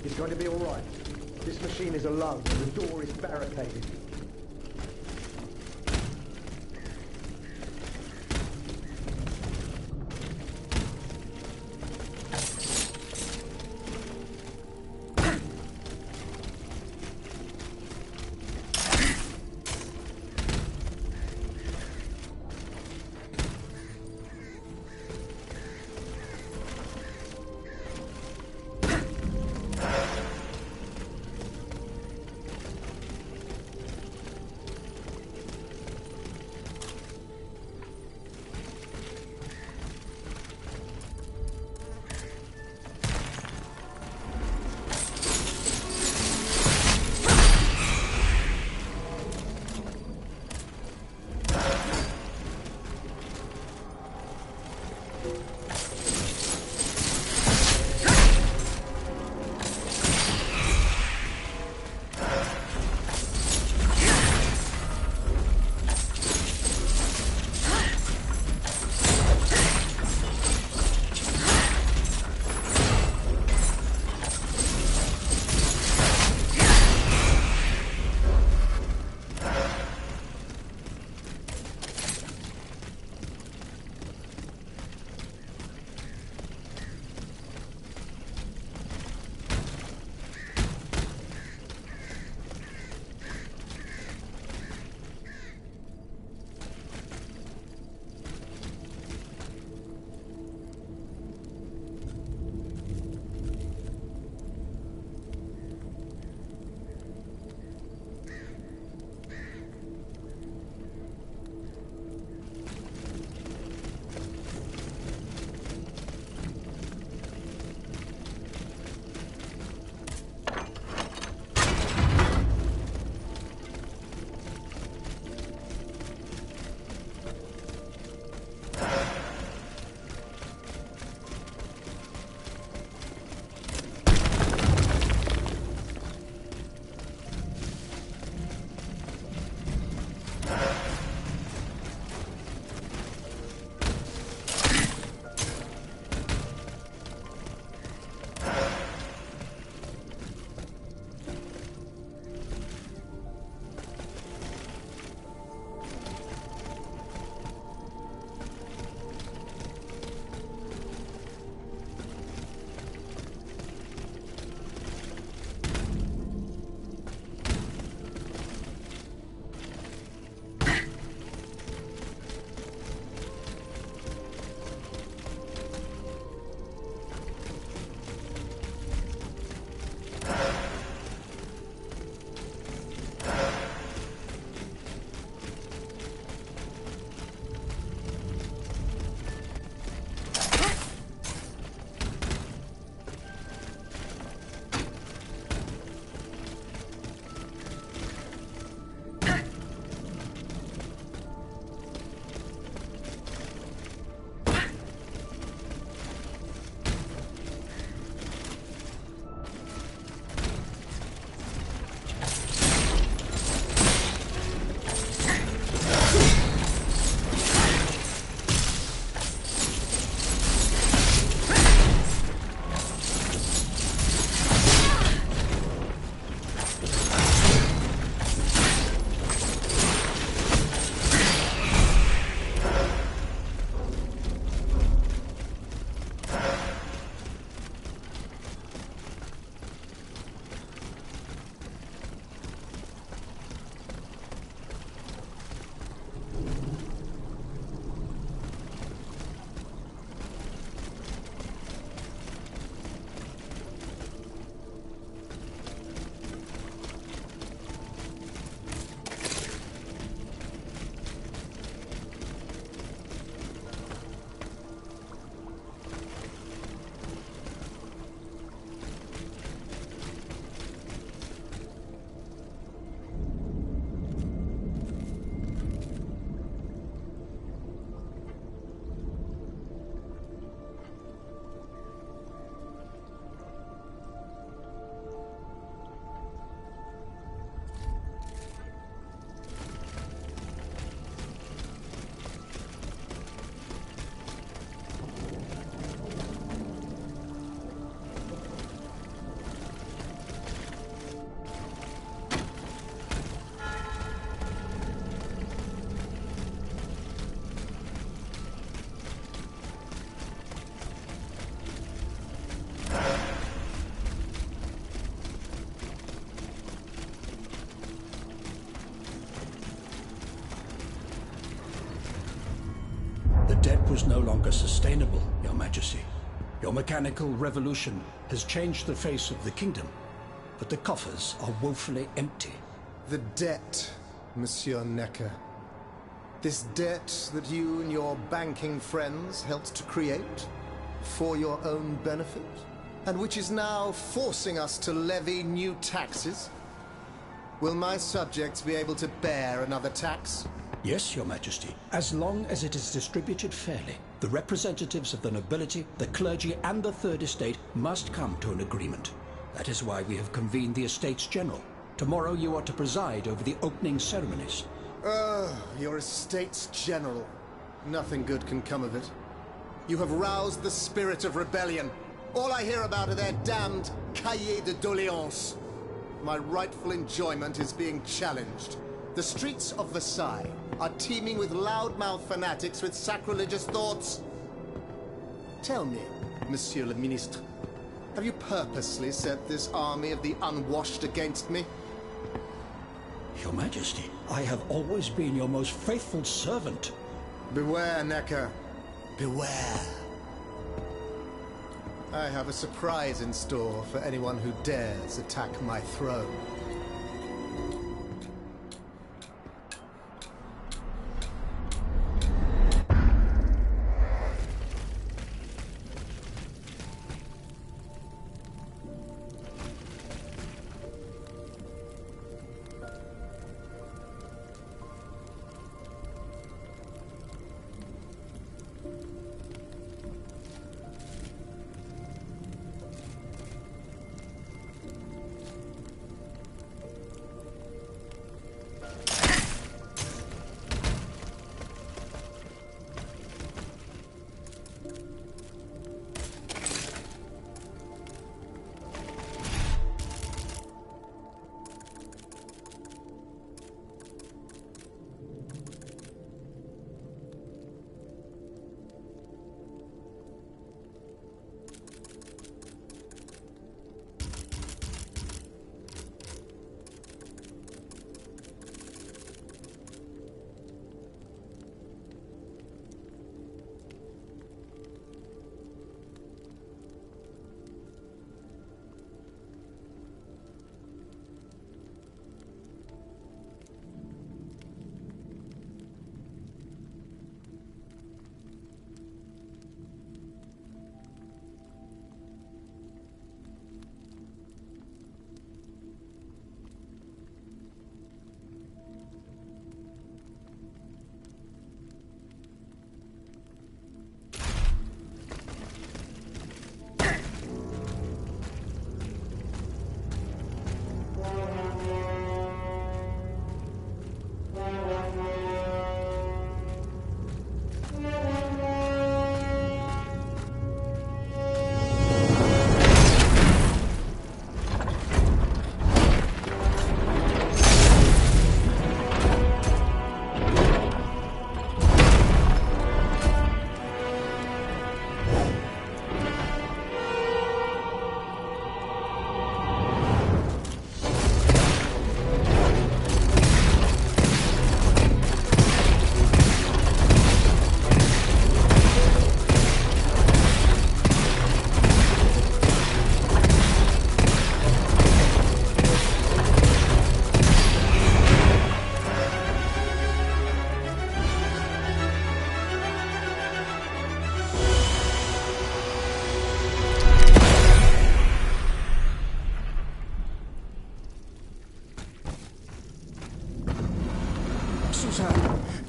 It's going to be all right. This machine is alone and the door is barricaded. is no longer sustainable, Your Majesty. Your mechanical revolution has changed the face of the kingdom, but the coffers are woefully empty. The debt, Monsieur Necker. This debt that you and your banking friends helped to create for your own benefit, and which is now forcing us to levy new taxes. Will my subjects be able to bear another tax? Yes, Your Majesty, as long as it is distributed fairly. The representatives of the nobility, the clergy, and the Third Estate must come to an agreement. That is why we have convened the Estates General. Tomorrow you are to preside over the opening ceremonies. Your Estates General. Nothing good can come of it. You have roused the spirit of rebellion. All I hear about are their damned cahiers de doléances. My rightful enjoyment is being challenged. The streets of Versailles are teeming with loudmouth fanatics with sacrilegious thoughts. Tell me, Monsieur le Ministre, have you purposely set this army of the unwashed against me? Your Majesty, I have always been your most faithful servant. Beware, Necker. Beware. I have a surprise in store for anyone who dares attack my throne.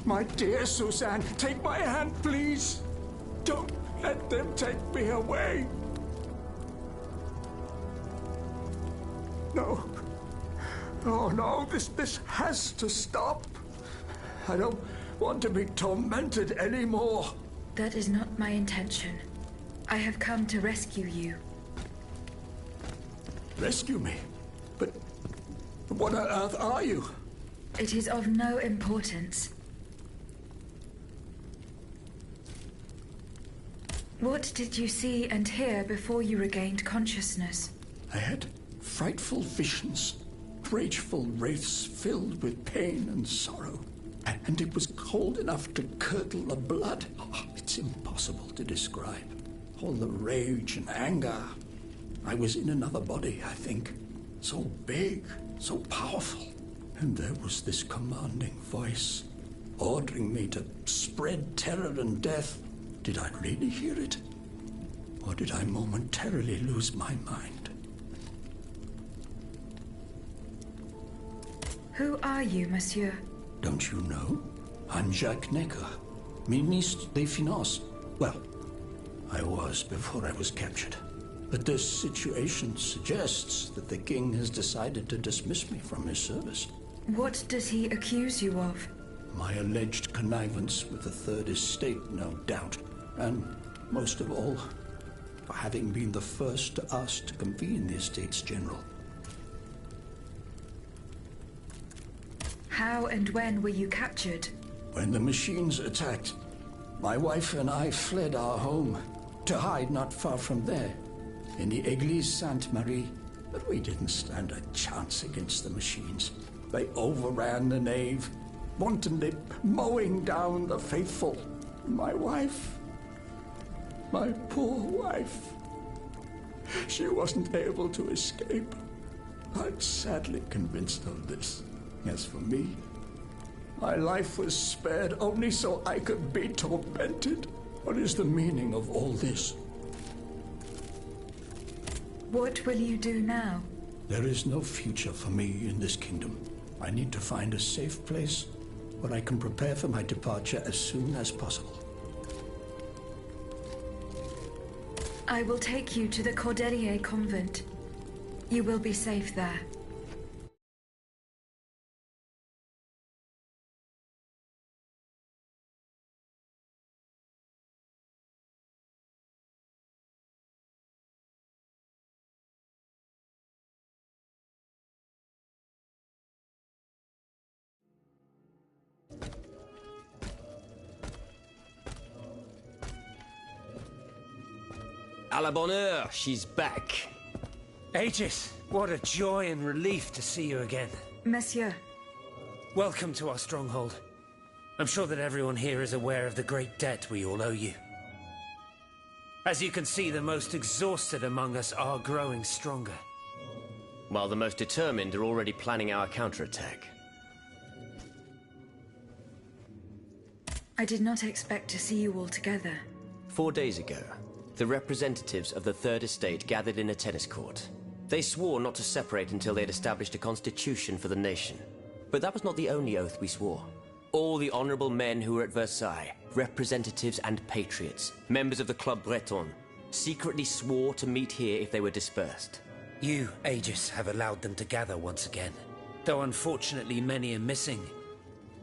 My dear Suzanne, take my hand, please. Don't let them take me away. No. Oh, no, this has to stop. I don't want to be tormented anymore. That is not my intention. I have come to rescue you. Rescue me? But what on earth are you? It is of no importance. What did you see and hear before you regained consciousness? I had frightful visions, rageful wraiths filled with pain and sorrow. And it was cold enough to curdle the blood. Oh, it's impossible to describe. All the rage and anger. I was in another body, I think. So big, so powerful. And there was this commanding voice, ordering me to spread terror and death. Did I really hear it? Or did I momentarily lose my mind? Who are you, monsieur? Don't you know? I'm Jacques Necker, Ministre des Finances. Well, I was before I was captured. But this situation suggests that the king has decided to dismiss me from his service. What does he accuse you of? My alleged connivance with the Third Estate, no doubt. And most of all, for having been the first to ask to convene the Estates General. How and when were you captured? When the machines attacked, my wife and I fled our home to hide not far from there, in the Église Sainte-Marie. But we didn't stand a chance against the machines. They overran the nave, wantonly mowing down the faithful. My wife, my poor wife, she wasn't able to escape. I'm sadly convinced of this. As for me, my life was spared only so I could be tormented. What is the meaning of all this? What will you do now? There is no future for me in this kingdom. I need to find a safe place where I can prepare for my departure as soon as possible. I will take you to the Cordelier convent. You will be safe there. À la bonne heure, she's back. Aegis, what a joy and relief to see you again. Monsieur. Welcome to our stronghold. I'm sure that everyone here is aware of the great debt we all owe you. As you can see, the most exhausted among us are growing stronger. While the most determined are already planning our counterattack. I did not expect to see you all together. 4 days ago, the representatives of the Third Estate gathered in a tennis court. They swore not to separate until they'd established a constitution for the nation. But that was not the only oath we swore. All the honorable men who were at Versailles, representatives and patriots, members of the Club Breton, secretly swore to meet here if they were dispersed. You, Aegis, have allowed them to gather once again. Though unfortunately many are missing,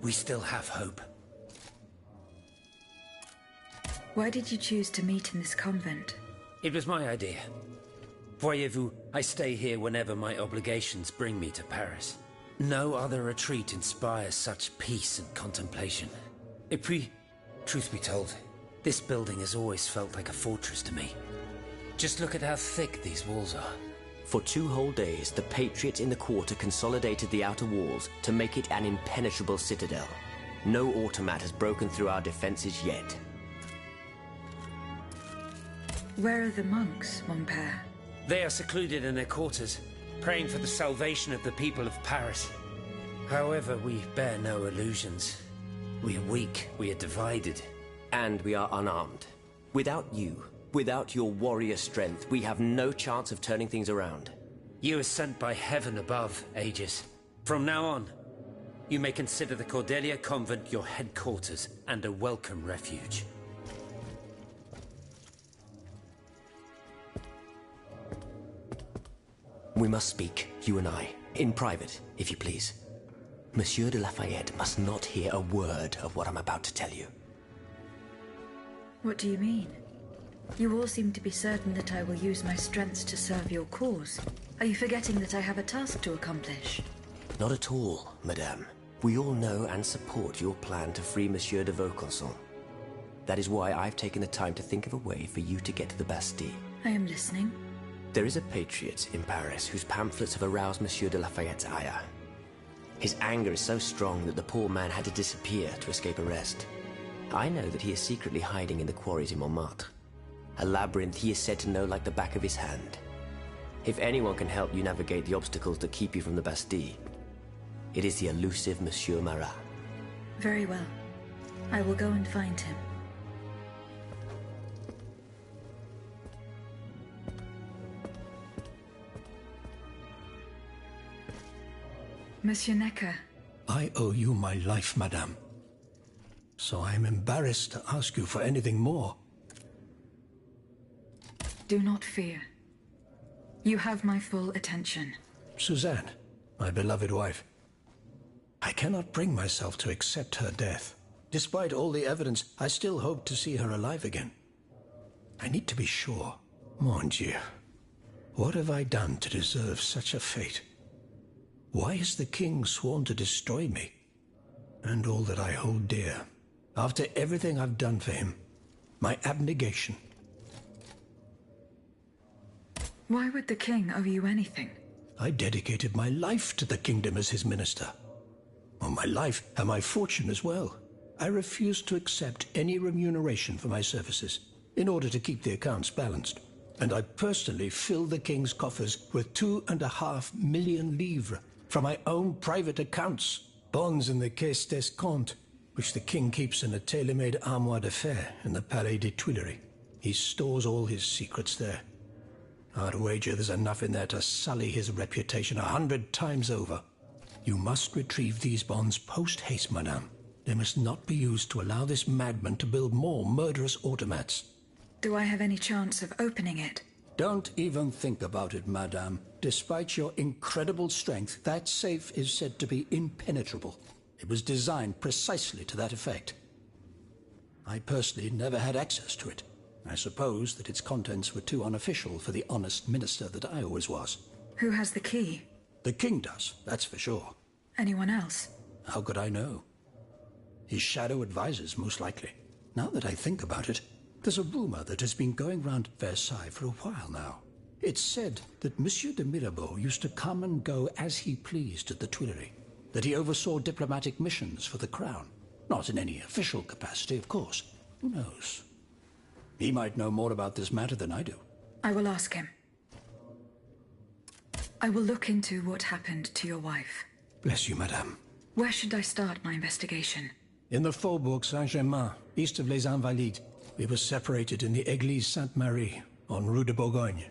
we still have hope. Why did you choose to meet in this convent? It was my idea. Voyez-vous, I stay here whenever my obligations bring me to Paris. No other retreat inspires such peace and contemplation. Et puis, truth be told, this building has always felt like a fortress to me. Just look at how thick these walls are. For 2 whole days, the patriots in the quarter consolidated the outer walls to make it an impenetrable citadel. No automat has broken through our defenses yet. Where are the monks, mon père? They are secluded in their quarters, praying for the salvation of the people of Paris. However, we bear no illusions. We are weak, we are divided. And we are unarmed. Without you, without your warrior strength, we have no chance of turning things around. You are sent by heaven above, Aegis. From now on, you may consider the Cordelia convent your headquarters and a welcome refuge. We must speak, you and I, in private, if you please. Monsieur de Lafayette must not hear a word of what I'm about to tell you. What do you mean? You all seem to be certain that I will use my strengths to serve your cause. Are you forgetting that I have a task to accomplish? Not at all, madame. We all know and support your plan to free Monsieur de Vaucanson. That is why I've taken the time to think of a way for you to get to the Bastille. I am listening. There is a patriot in Paris whose pamphlets have aroused Monsieur de Lafayette's ire. His anger is so strong that the poor man had to disappear to escape arrest. I know that he is secretly hiding in the quarries in Montmartre. A labyrinth he is said to know like the back of his hand. If anyone can help you navigate the obstacles that keep you from the Bastille, it is the elusive Monsieur Marat. Very well. I will go and find him. Monsieur Necker. I owe you my life, madame. So I am embarrassed to ask you for anything more. Do not fear. You have my full attention. Suzanne, my beloved wife. I cannot bring myself to accept her death. Despite all the evidence, I still hope to see her alive again. I need to be sure. Mon Dieu. What have I done to deserve such a fate? Why has the king sworn to destroy me? And all that I hold dear. After everything I've done for him. My abnegation. Why would the king owe you anything? I dedicated my life to the kingdom as his minister. Well, my life and my fortune as well. I refuse to accept any remuneration for my services in order to keep the accounts balanced. And I personally fill the king's coffers with 2.5 million livres from my own private accounts. Bonds in the Caisse d'Escompte, which the king keeps in a tailor-made armoire de fer in the Palais des Tuileries. He stores all his secrets there. I'd wager there's enough in there to sully his reputation 100 times over. You must retrieve these bonds post-haste, madame. They must not be used to allow this madman to build more murderous automats. Do I have any chance of opening it? Don't even think about it, madame. Despite your incredible strength, that safe is said to be impenetrable. It was designed precisely to that effect. I personally never had access to it. I suppose that its contents were too unofficial for the honest minister that I always was. Who has the key? The king does, that's for sure. Anyone else? How could I know? His shadow advisors, most likely. Now that I think about it, there's a rumor that has been going round Versailles for a while now. It's said that Monsieur de Mirabeau used to come and go as he pleased at the Tuileries, that he oversaw diplomatic missions for the crown. Not in any official capacity, of course. Who knows? He might know more about this matter than I do. I will ask him. I will look into what happened to your wife. Bless you, madame. Where should I start my investigation? In the Faubourg Saint-Germain, east of Les Invalides. We were separated in the Église Sainte-Marie, on Rue de Bourgogne.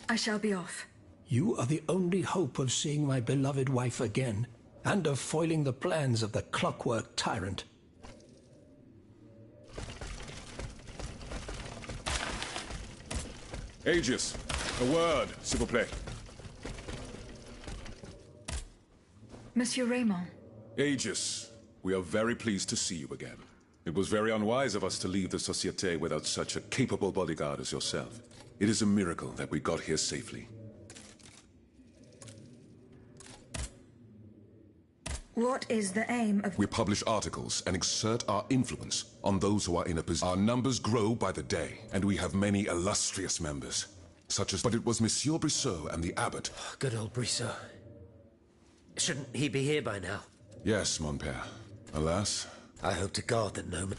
I shall be off. You are the only hope of seeing my beloved wife again, and of foiling the plans of the clockwork tyrant. Aegis, a word, s'il vous plaît. Monsieur Raymond. Aegis, we are very pleased to see you again. It was very unwise of us to leave the Société without such a capable bodyguard as yourself. It is a miracle that we got here safely. What is the aim of... We publish articles and exert our influence on those who are in a position. Our numbers grow by the day, and we have many illustrious members, such as... But it was Monsieur Brissot and the abbot. Good old Brissot. Shouldn't he be here by now? Yes, mon père. Alas... I hope to God that no...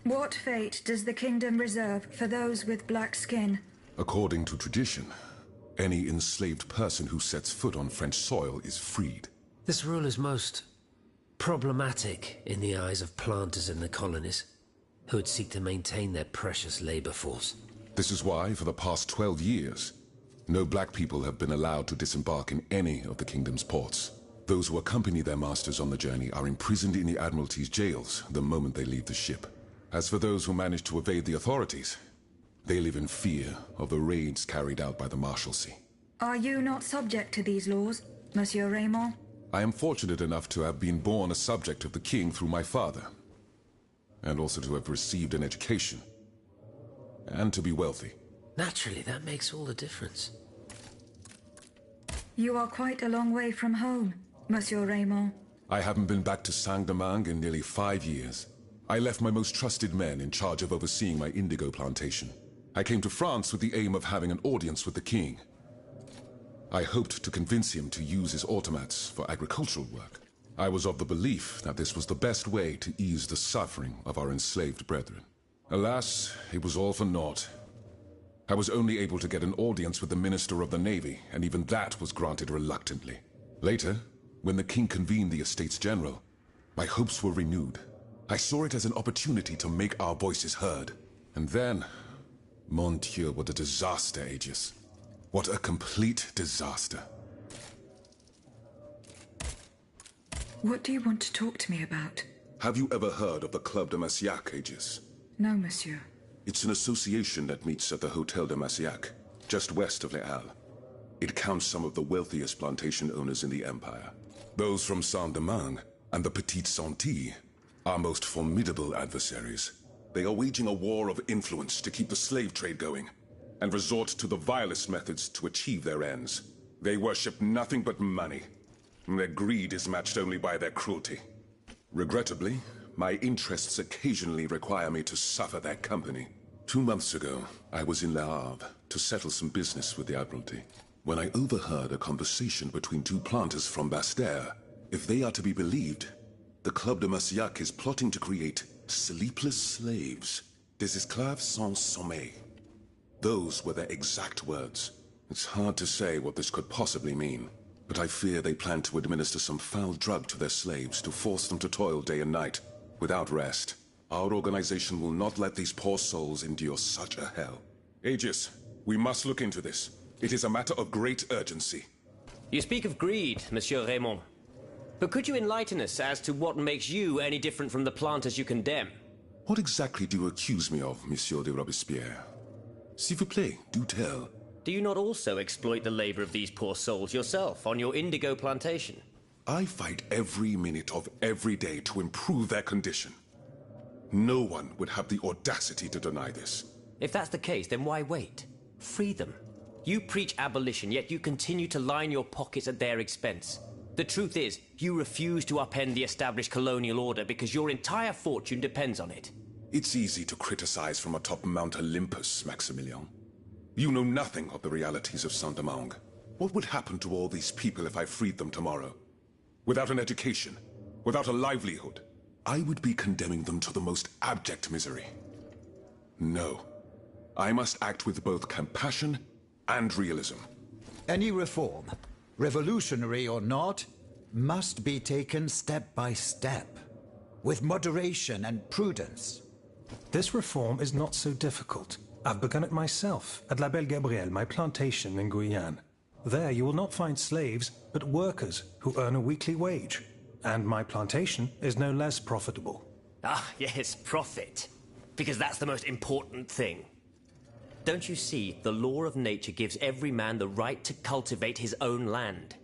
What fate does the kingdom reserve for those with black skin? According to tradition, any enslaved person who sets foot on French soil is freed. This rule is most problematic in the eyes of planters in the colonies, who would seek to maintain their precious labor force. This is why, for the past 12 years, no black people have been allowed to disembark in any of the kingdom's ports. Those who accompany their masters on the journey are imprisoned in the Admiralty's jails the moment they leave the ship. As for those who manage to evade the authorities, they live in fear of the raids carried out by the Marshalsea. Are you not subject to these laws, Monsieur Raymond? I am fortunate enough to have been born a subject of the king through my father, and also to have received an education, and to be wealthy. Naturally, that makes all the difference. You are quite a long way from home, Monsieur Raymond. I haven't been back to Saint-Domingue in nearly 5 years. I left my most trusted men in charge of overseeing my indigo plantation. I came to France with the aim of having an audience with the king. I hoped to convince him to use his automats for agricultural work. I was of the belief that this was the best way to ease the suffering of our enslaved brethren. Alas, it was all for naught. I was only able to get an audience with the Minister of the Navy, and even that was granted reluctantly. Later, when the king convened the Estates General, my hopes were renewed. I saw it as an opportunity to make our voices heard. And then, mon Dieu, what a disaster, Aegis. What a complete disaster. What do you want to talk to me about? Have you ever heard of the Club de Massiac, Aegis? No, monsieur. It's an association that meets at the Hotel de Massiac, just west of Les Halles. It counts some of the wealthiest plantation owners in the Empire. Those from Saint-Domingue and the Petite Santilles are most formidable adversaries. They are waging a war of influence to keep the slave trade going, and resort to the vilest methods to achieve their ends. They worship nothing but money. Their greed is matched only by their cruelty. Regrettably, my interests occasionally require me to suffer their company. 2 months ago, I was in Le Havre to settle some business with the Admiralty, when I overheard a conversation between 2 planters from Basse-Terre. If they are to be believed, the Club de Massiac is plotting to create sleepless slaves, des esclaves sans sommeil. Those were their exact words. It's hard to say what this could possibly mean, but I fear they plan to administer some foul drug to their slaves to force them to toil day and night, without rest. Our organization will not let these poor souls endure such a hell. Aegis, we must look into this. It is a matter of great urgency. You speak of greed, Monsieur Raymond. But could you enlighten us as to what makes you any different from the planters you condemn? What exactly do you accuse me of, Monsieur de Robespierre? S'il vous plaît, do tell. Do you not also exploit the labor of these poor souls yourself on your indigo plantation? I fight every minute of every day to improve their condition. No one would have the audacity to deny this. If that's the case, then why wait? Free them. You preach abolition, yet you continue to line your pockets at their expense. The truth is, you refuse to upend the established colonial order because your entire fortune depends on it. It's easy to criticize from atop Mount Olympus, Maximilian. You know nothing of the realities of Saint-Domingue. What would happen to all these people if I freed them tomorrow? Without an education, without a livelihood, I would be condemning them to the most abject misery. No. I must act with both compassion and realism. Any reform, revolutionary or not, must be taken step by step, with moderation and prudence. This reform is not so difficult. I've begun it myself at La Belle Gabrielle, my plantation in Guyane. There you will not find slaves, but workers who earn a weekly wage. And my plantation is no less profitable. Ah, yes, profit. Because that's the most important thing. Don't you see, the law of nature gives every man the right to cultivate his own land.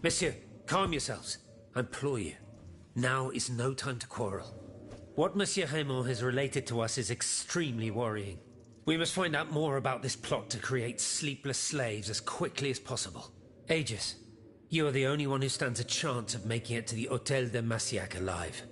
Monsieur, calm yourselves. I implore you. Now is no time to quarrel. What Monsieur Raymond has related to us is extremely worrying. We must find out more about this plot to create sleepless slaves as quickly as possible. Aegis, you are the only one who stands a chance of making it to the Hôtel de Massiac alive.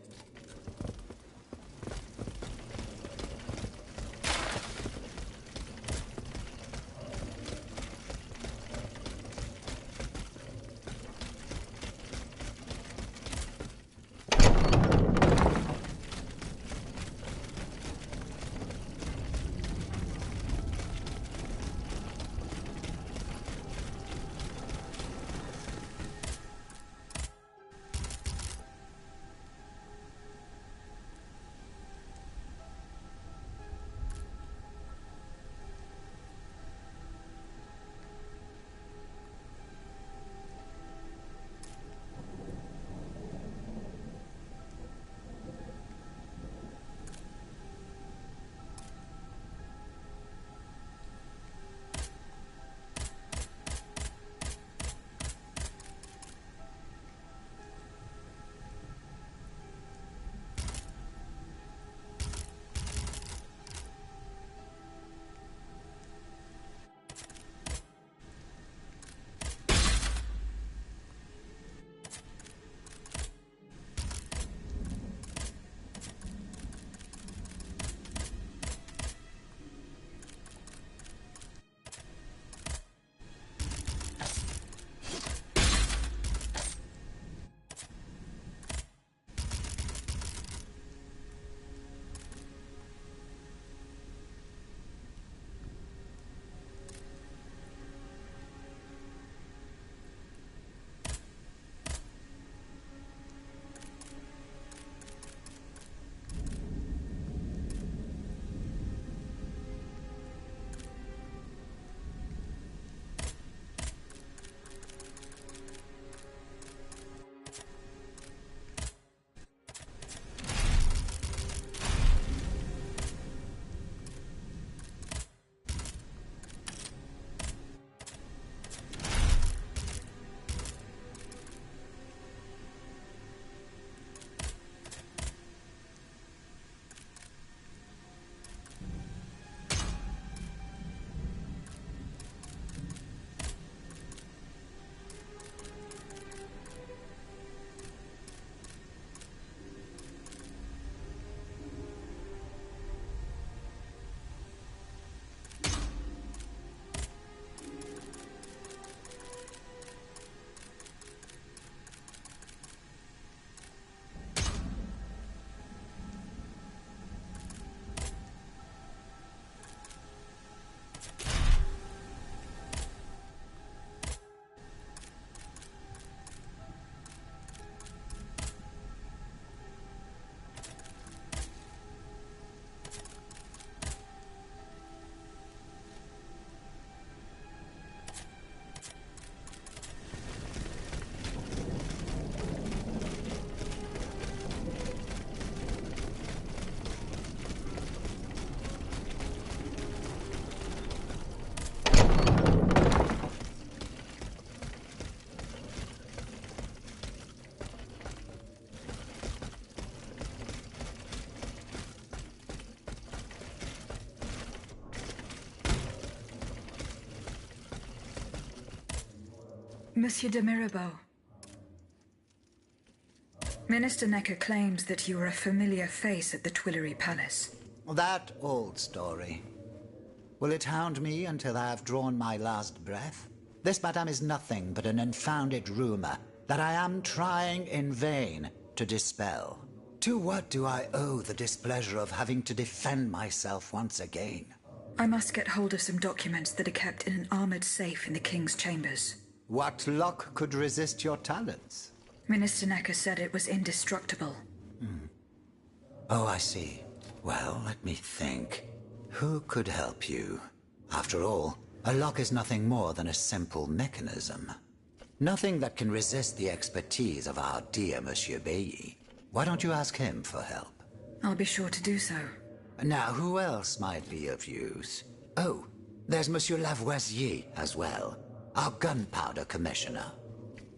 Monsieur de Mirabeau. Minister Necker claims that you are a familiar face at the Tuileries Palace. That old story. Will it hound me until I have drawn my last breath? This, madame, is nothing but an unfounded rumor that I am trying in vain to dispel. To what do I owe the displeasure of having to defend myself once again? I must get hold of some documents that are kept in an armored safe in the King's chambers. What lock could resist your talents? Minister Necker said it was indestructible. Oh, I see. Well, let me think. Who could help you? After all, a lock is nothing more than a simple mechanism. Nothing that can resist the expertise of our dear Monsieur Bailly. Why don't you ask him for help? I'll be sure to do so. Now, who else might be of use? Oh, there's Monsieur Lavoisier as well, our gunpowder commissioner.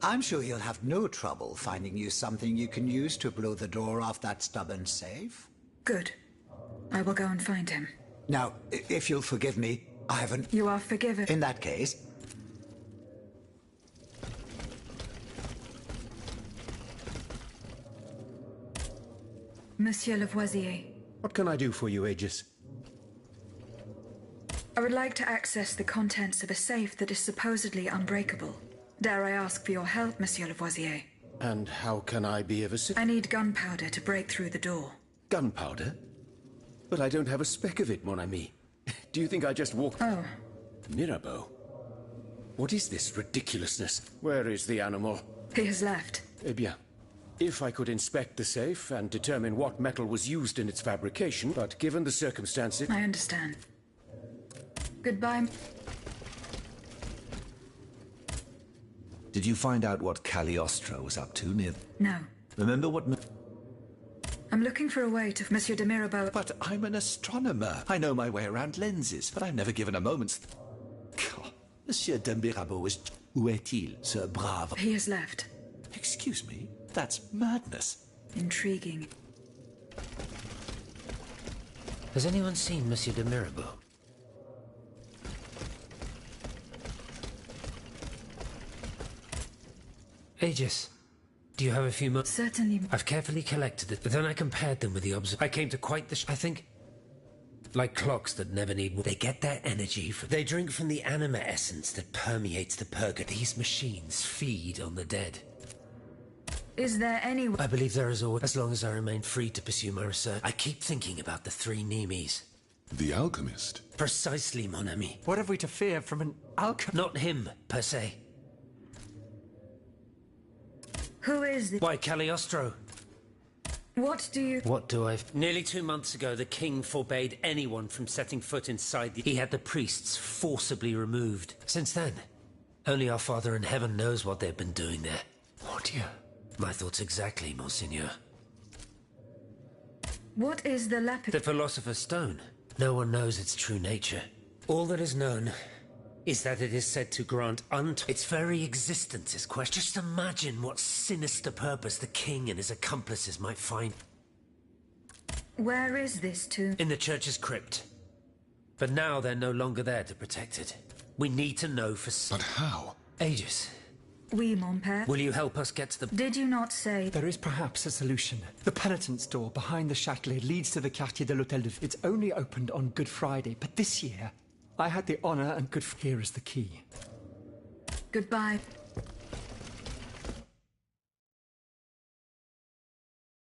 I'm sure he'll have no trouble finding you something you can use to blow the door off that stubborn safe. Good. I will go and find him. Now, if you'll forgive me, I haven't... You are forgiven. In that case... Monsieur Lavoisier. What can I do for you, Aegis? I would like to access the contents of a safe that is supposedly unbreakable. Dare I ask for your help, Monsieur Lavoisier? And how can I be of assistance? I need gunpowder to break through the door. Gunpowder? But I don't have a speck of it, mon ami. Do you think I just walked... Oh. Mirabeau? What is this ridiculousness? Where is the animal? He has left. Eh bien, if I could inspect the safe and determine what metal was used in its fabrication, but given the circumstances... I understand. Goodbye. Did you find out what Cagliostro was up to near... No. Remember what... I'm looking for a way to... Monsieur de Mirabeau... But I'm an astronomer. I know my way around lenses, but I've never given a moment's... God, Monsieur de Mirabeau is... Où est-il, ce brave... He has left. Excuse me? That's madness. Intriguing. Has anyone seen Monsieur de Mirabeau? Aegis, do you have a few moments? Certainly. I've carefully collected it, but then I compared them with the I came to quite the I think... Like clocks that never need... They get their energy from... They drink from the anima essence that permeates the purgatory. These machines feed on the dead. Is there any... I believe there is always... As long as I remain free to pursue my research. I keep thinking about the three Nemes. The alchemist? Precisely, mon ami. What have we to fear from an alchemist? Not him, per se. Who is the... Why, Cagliostro? What do you... What do I... Nearly 2 months ago, the king forbade anyone from setting foot inside the... He had the priests forcibly removed. Since then, only our Father in heaven knows what they've been doing there. Oh, dear. My thoughts exactly, Monseigneur. What is the lapis... The Philosopher's Stone. No one knows its true nature. All that is known is that it is said to grant its very existence is questioned. Just imagine what sinister purpose the king and his accomplices might find. Where is this tomb? In the church's crypt. But now they're no longer there to protect it. We need to know for certain. But how? Aegis, Oui, mon père. will you help us get to the... Did you not say... There is perhaps a solution. The penitent's door behind the Châtelet leads to the Quartier de l'Hôtel de Ville. It's only opened on Good Friday, but this year, I had the honor and good... Here is the key. Goodbye.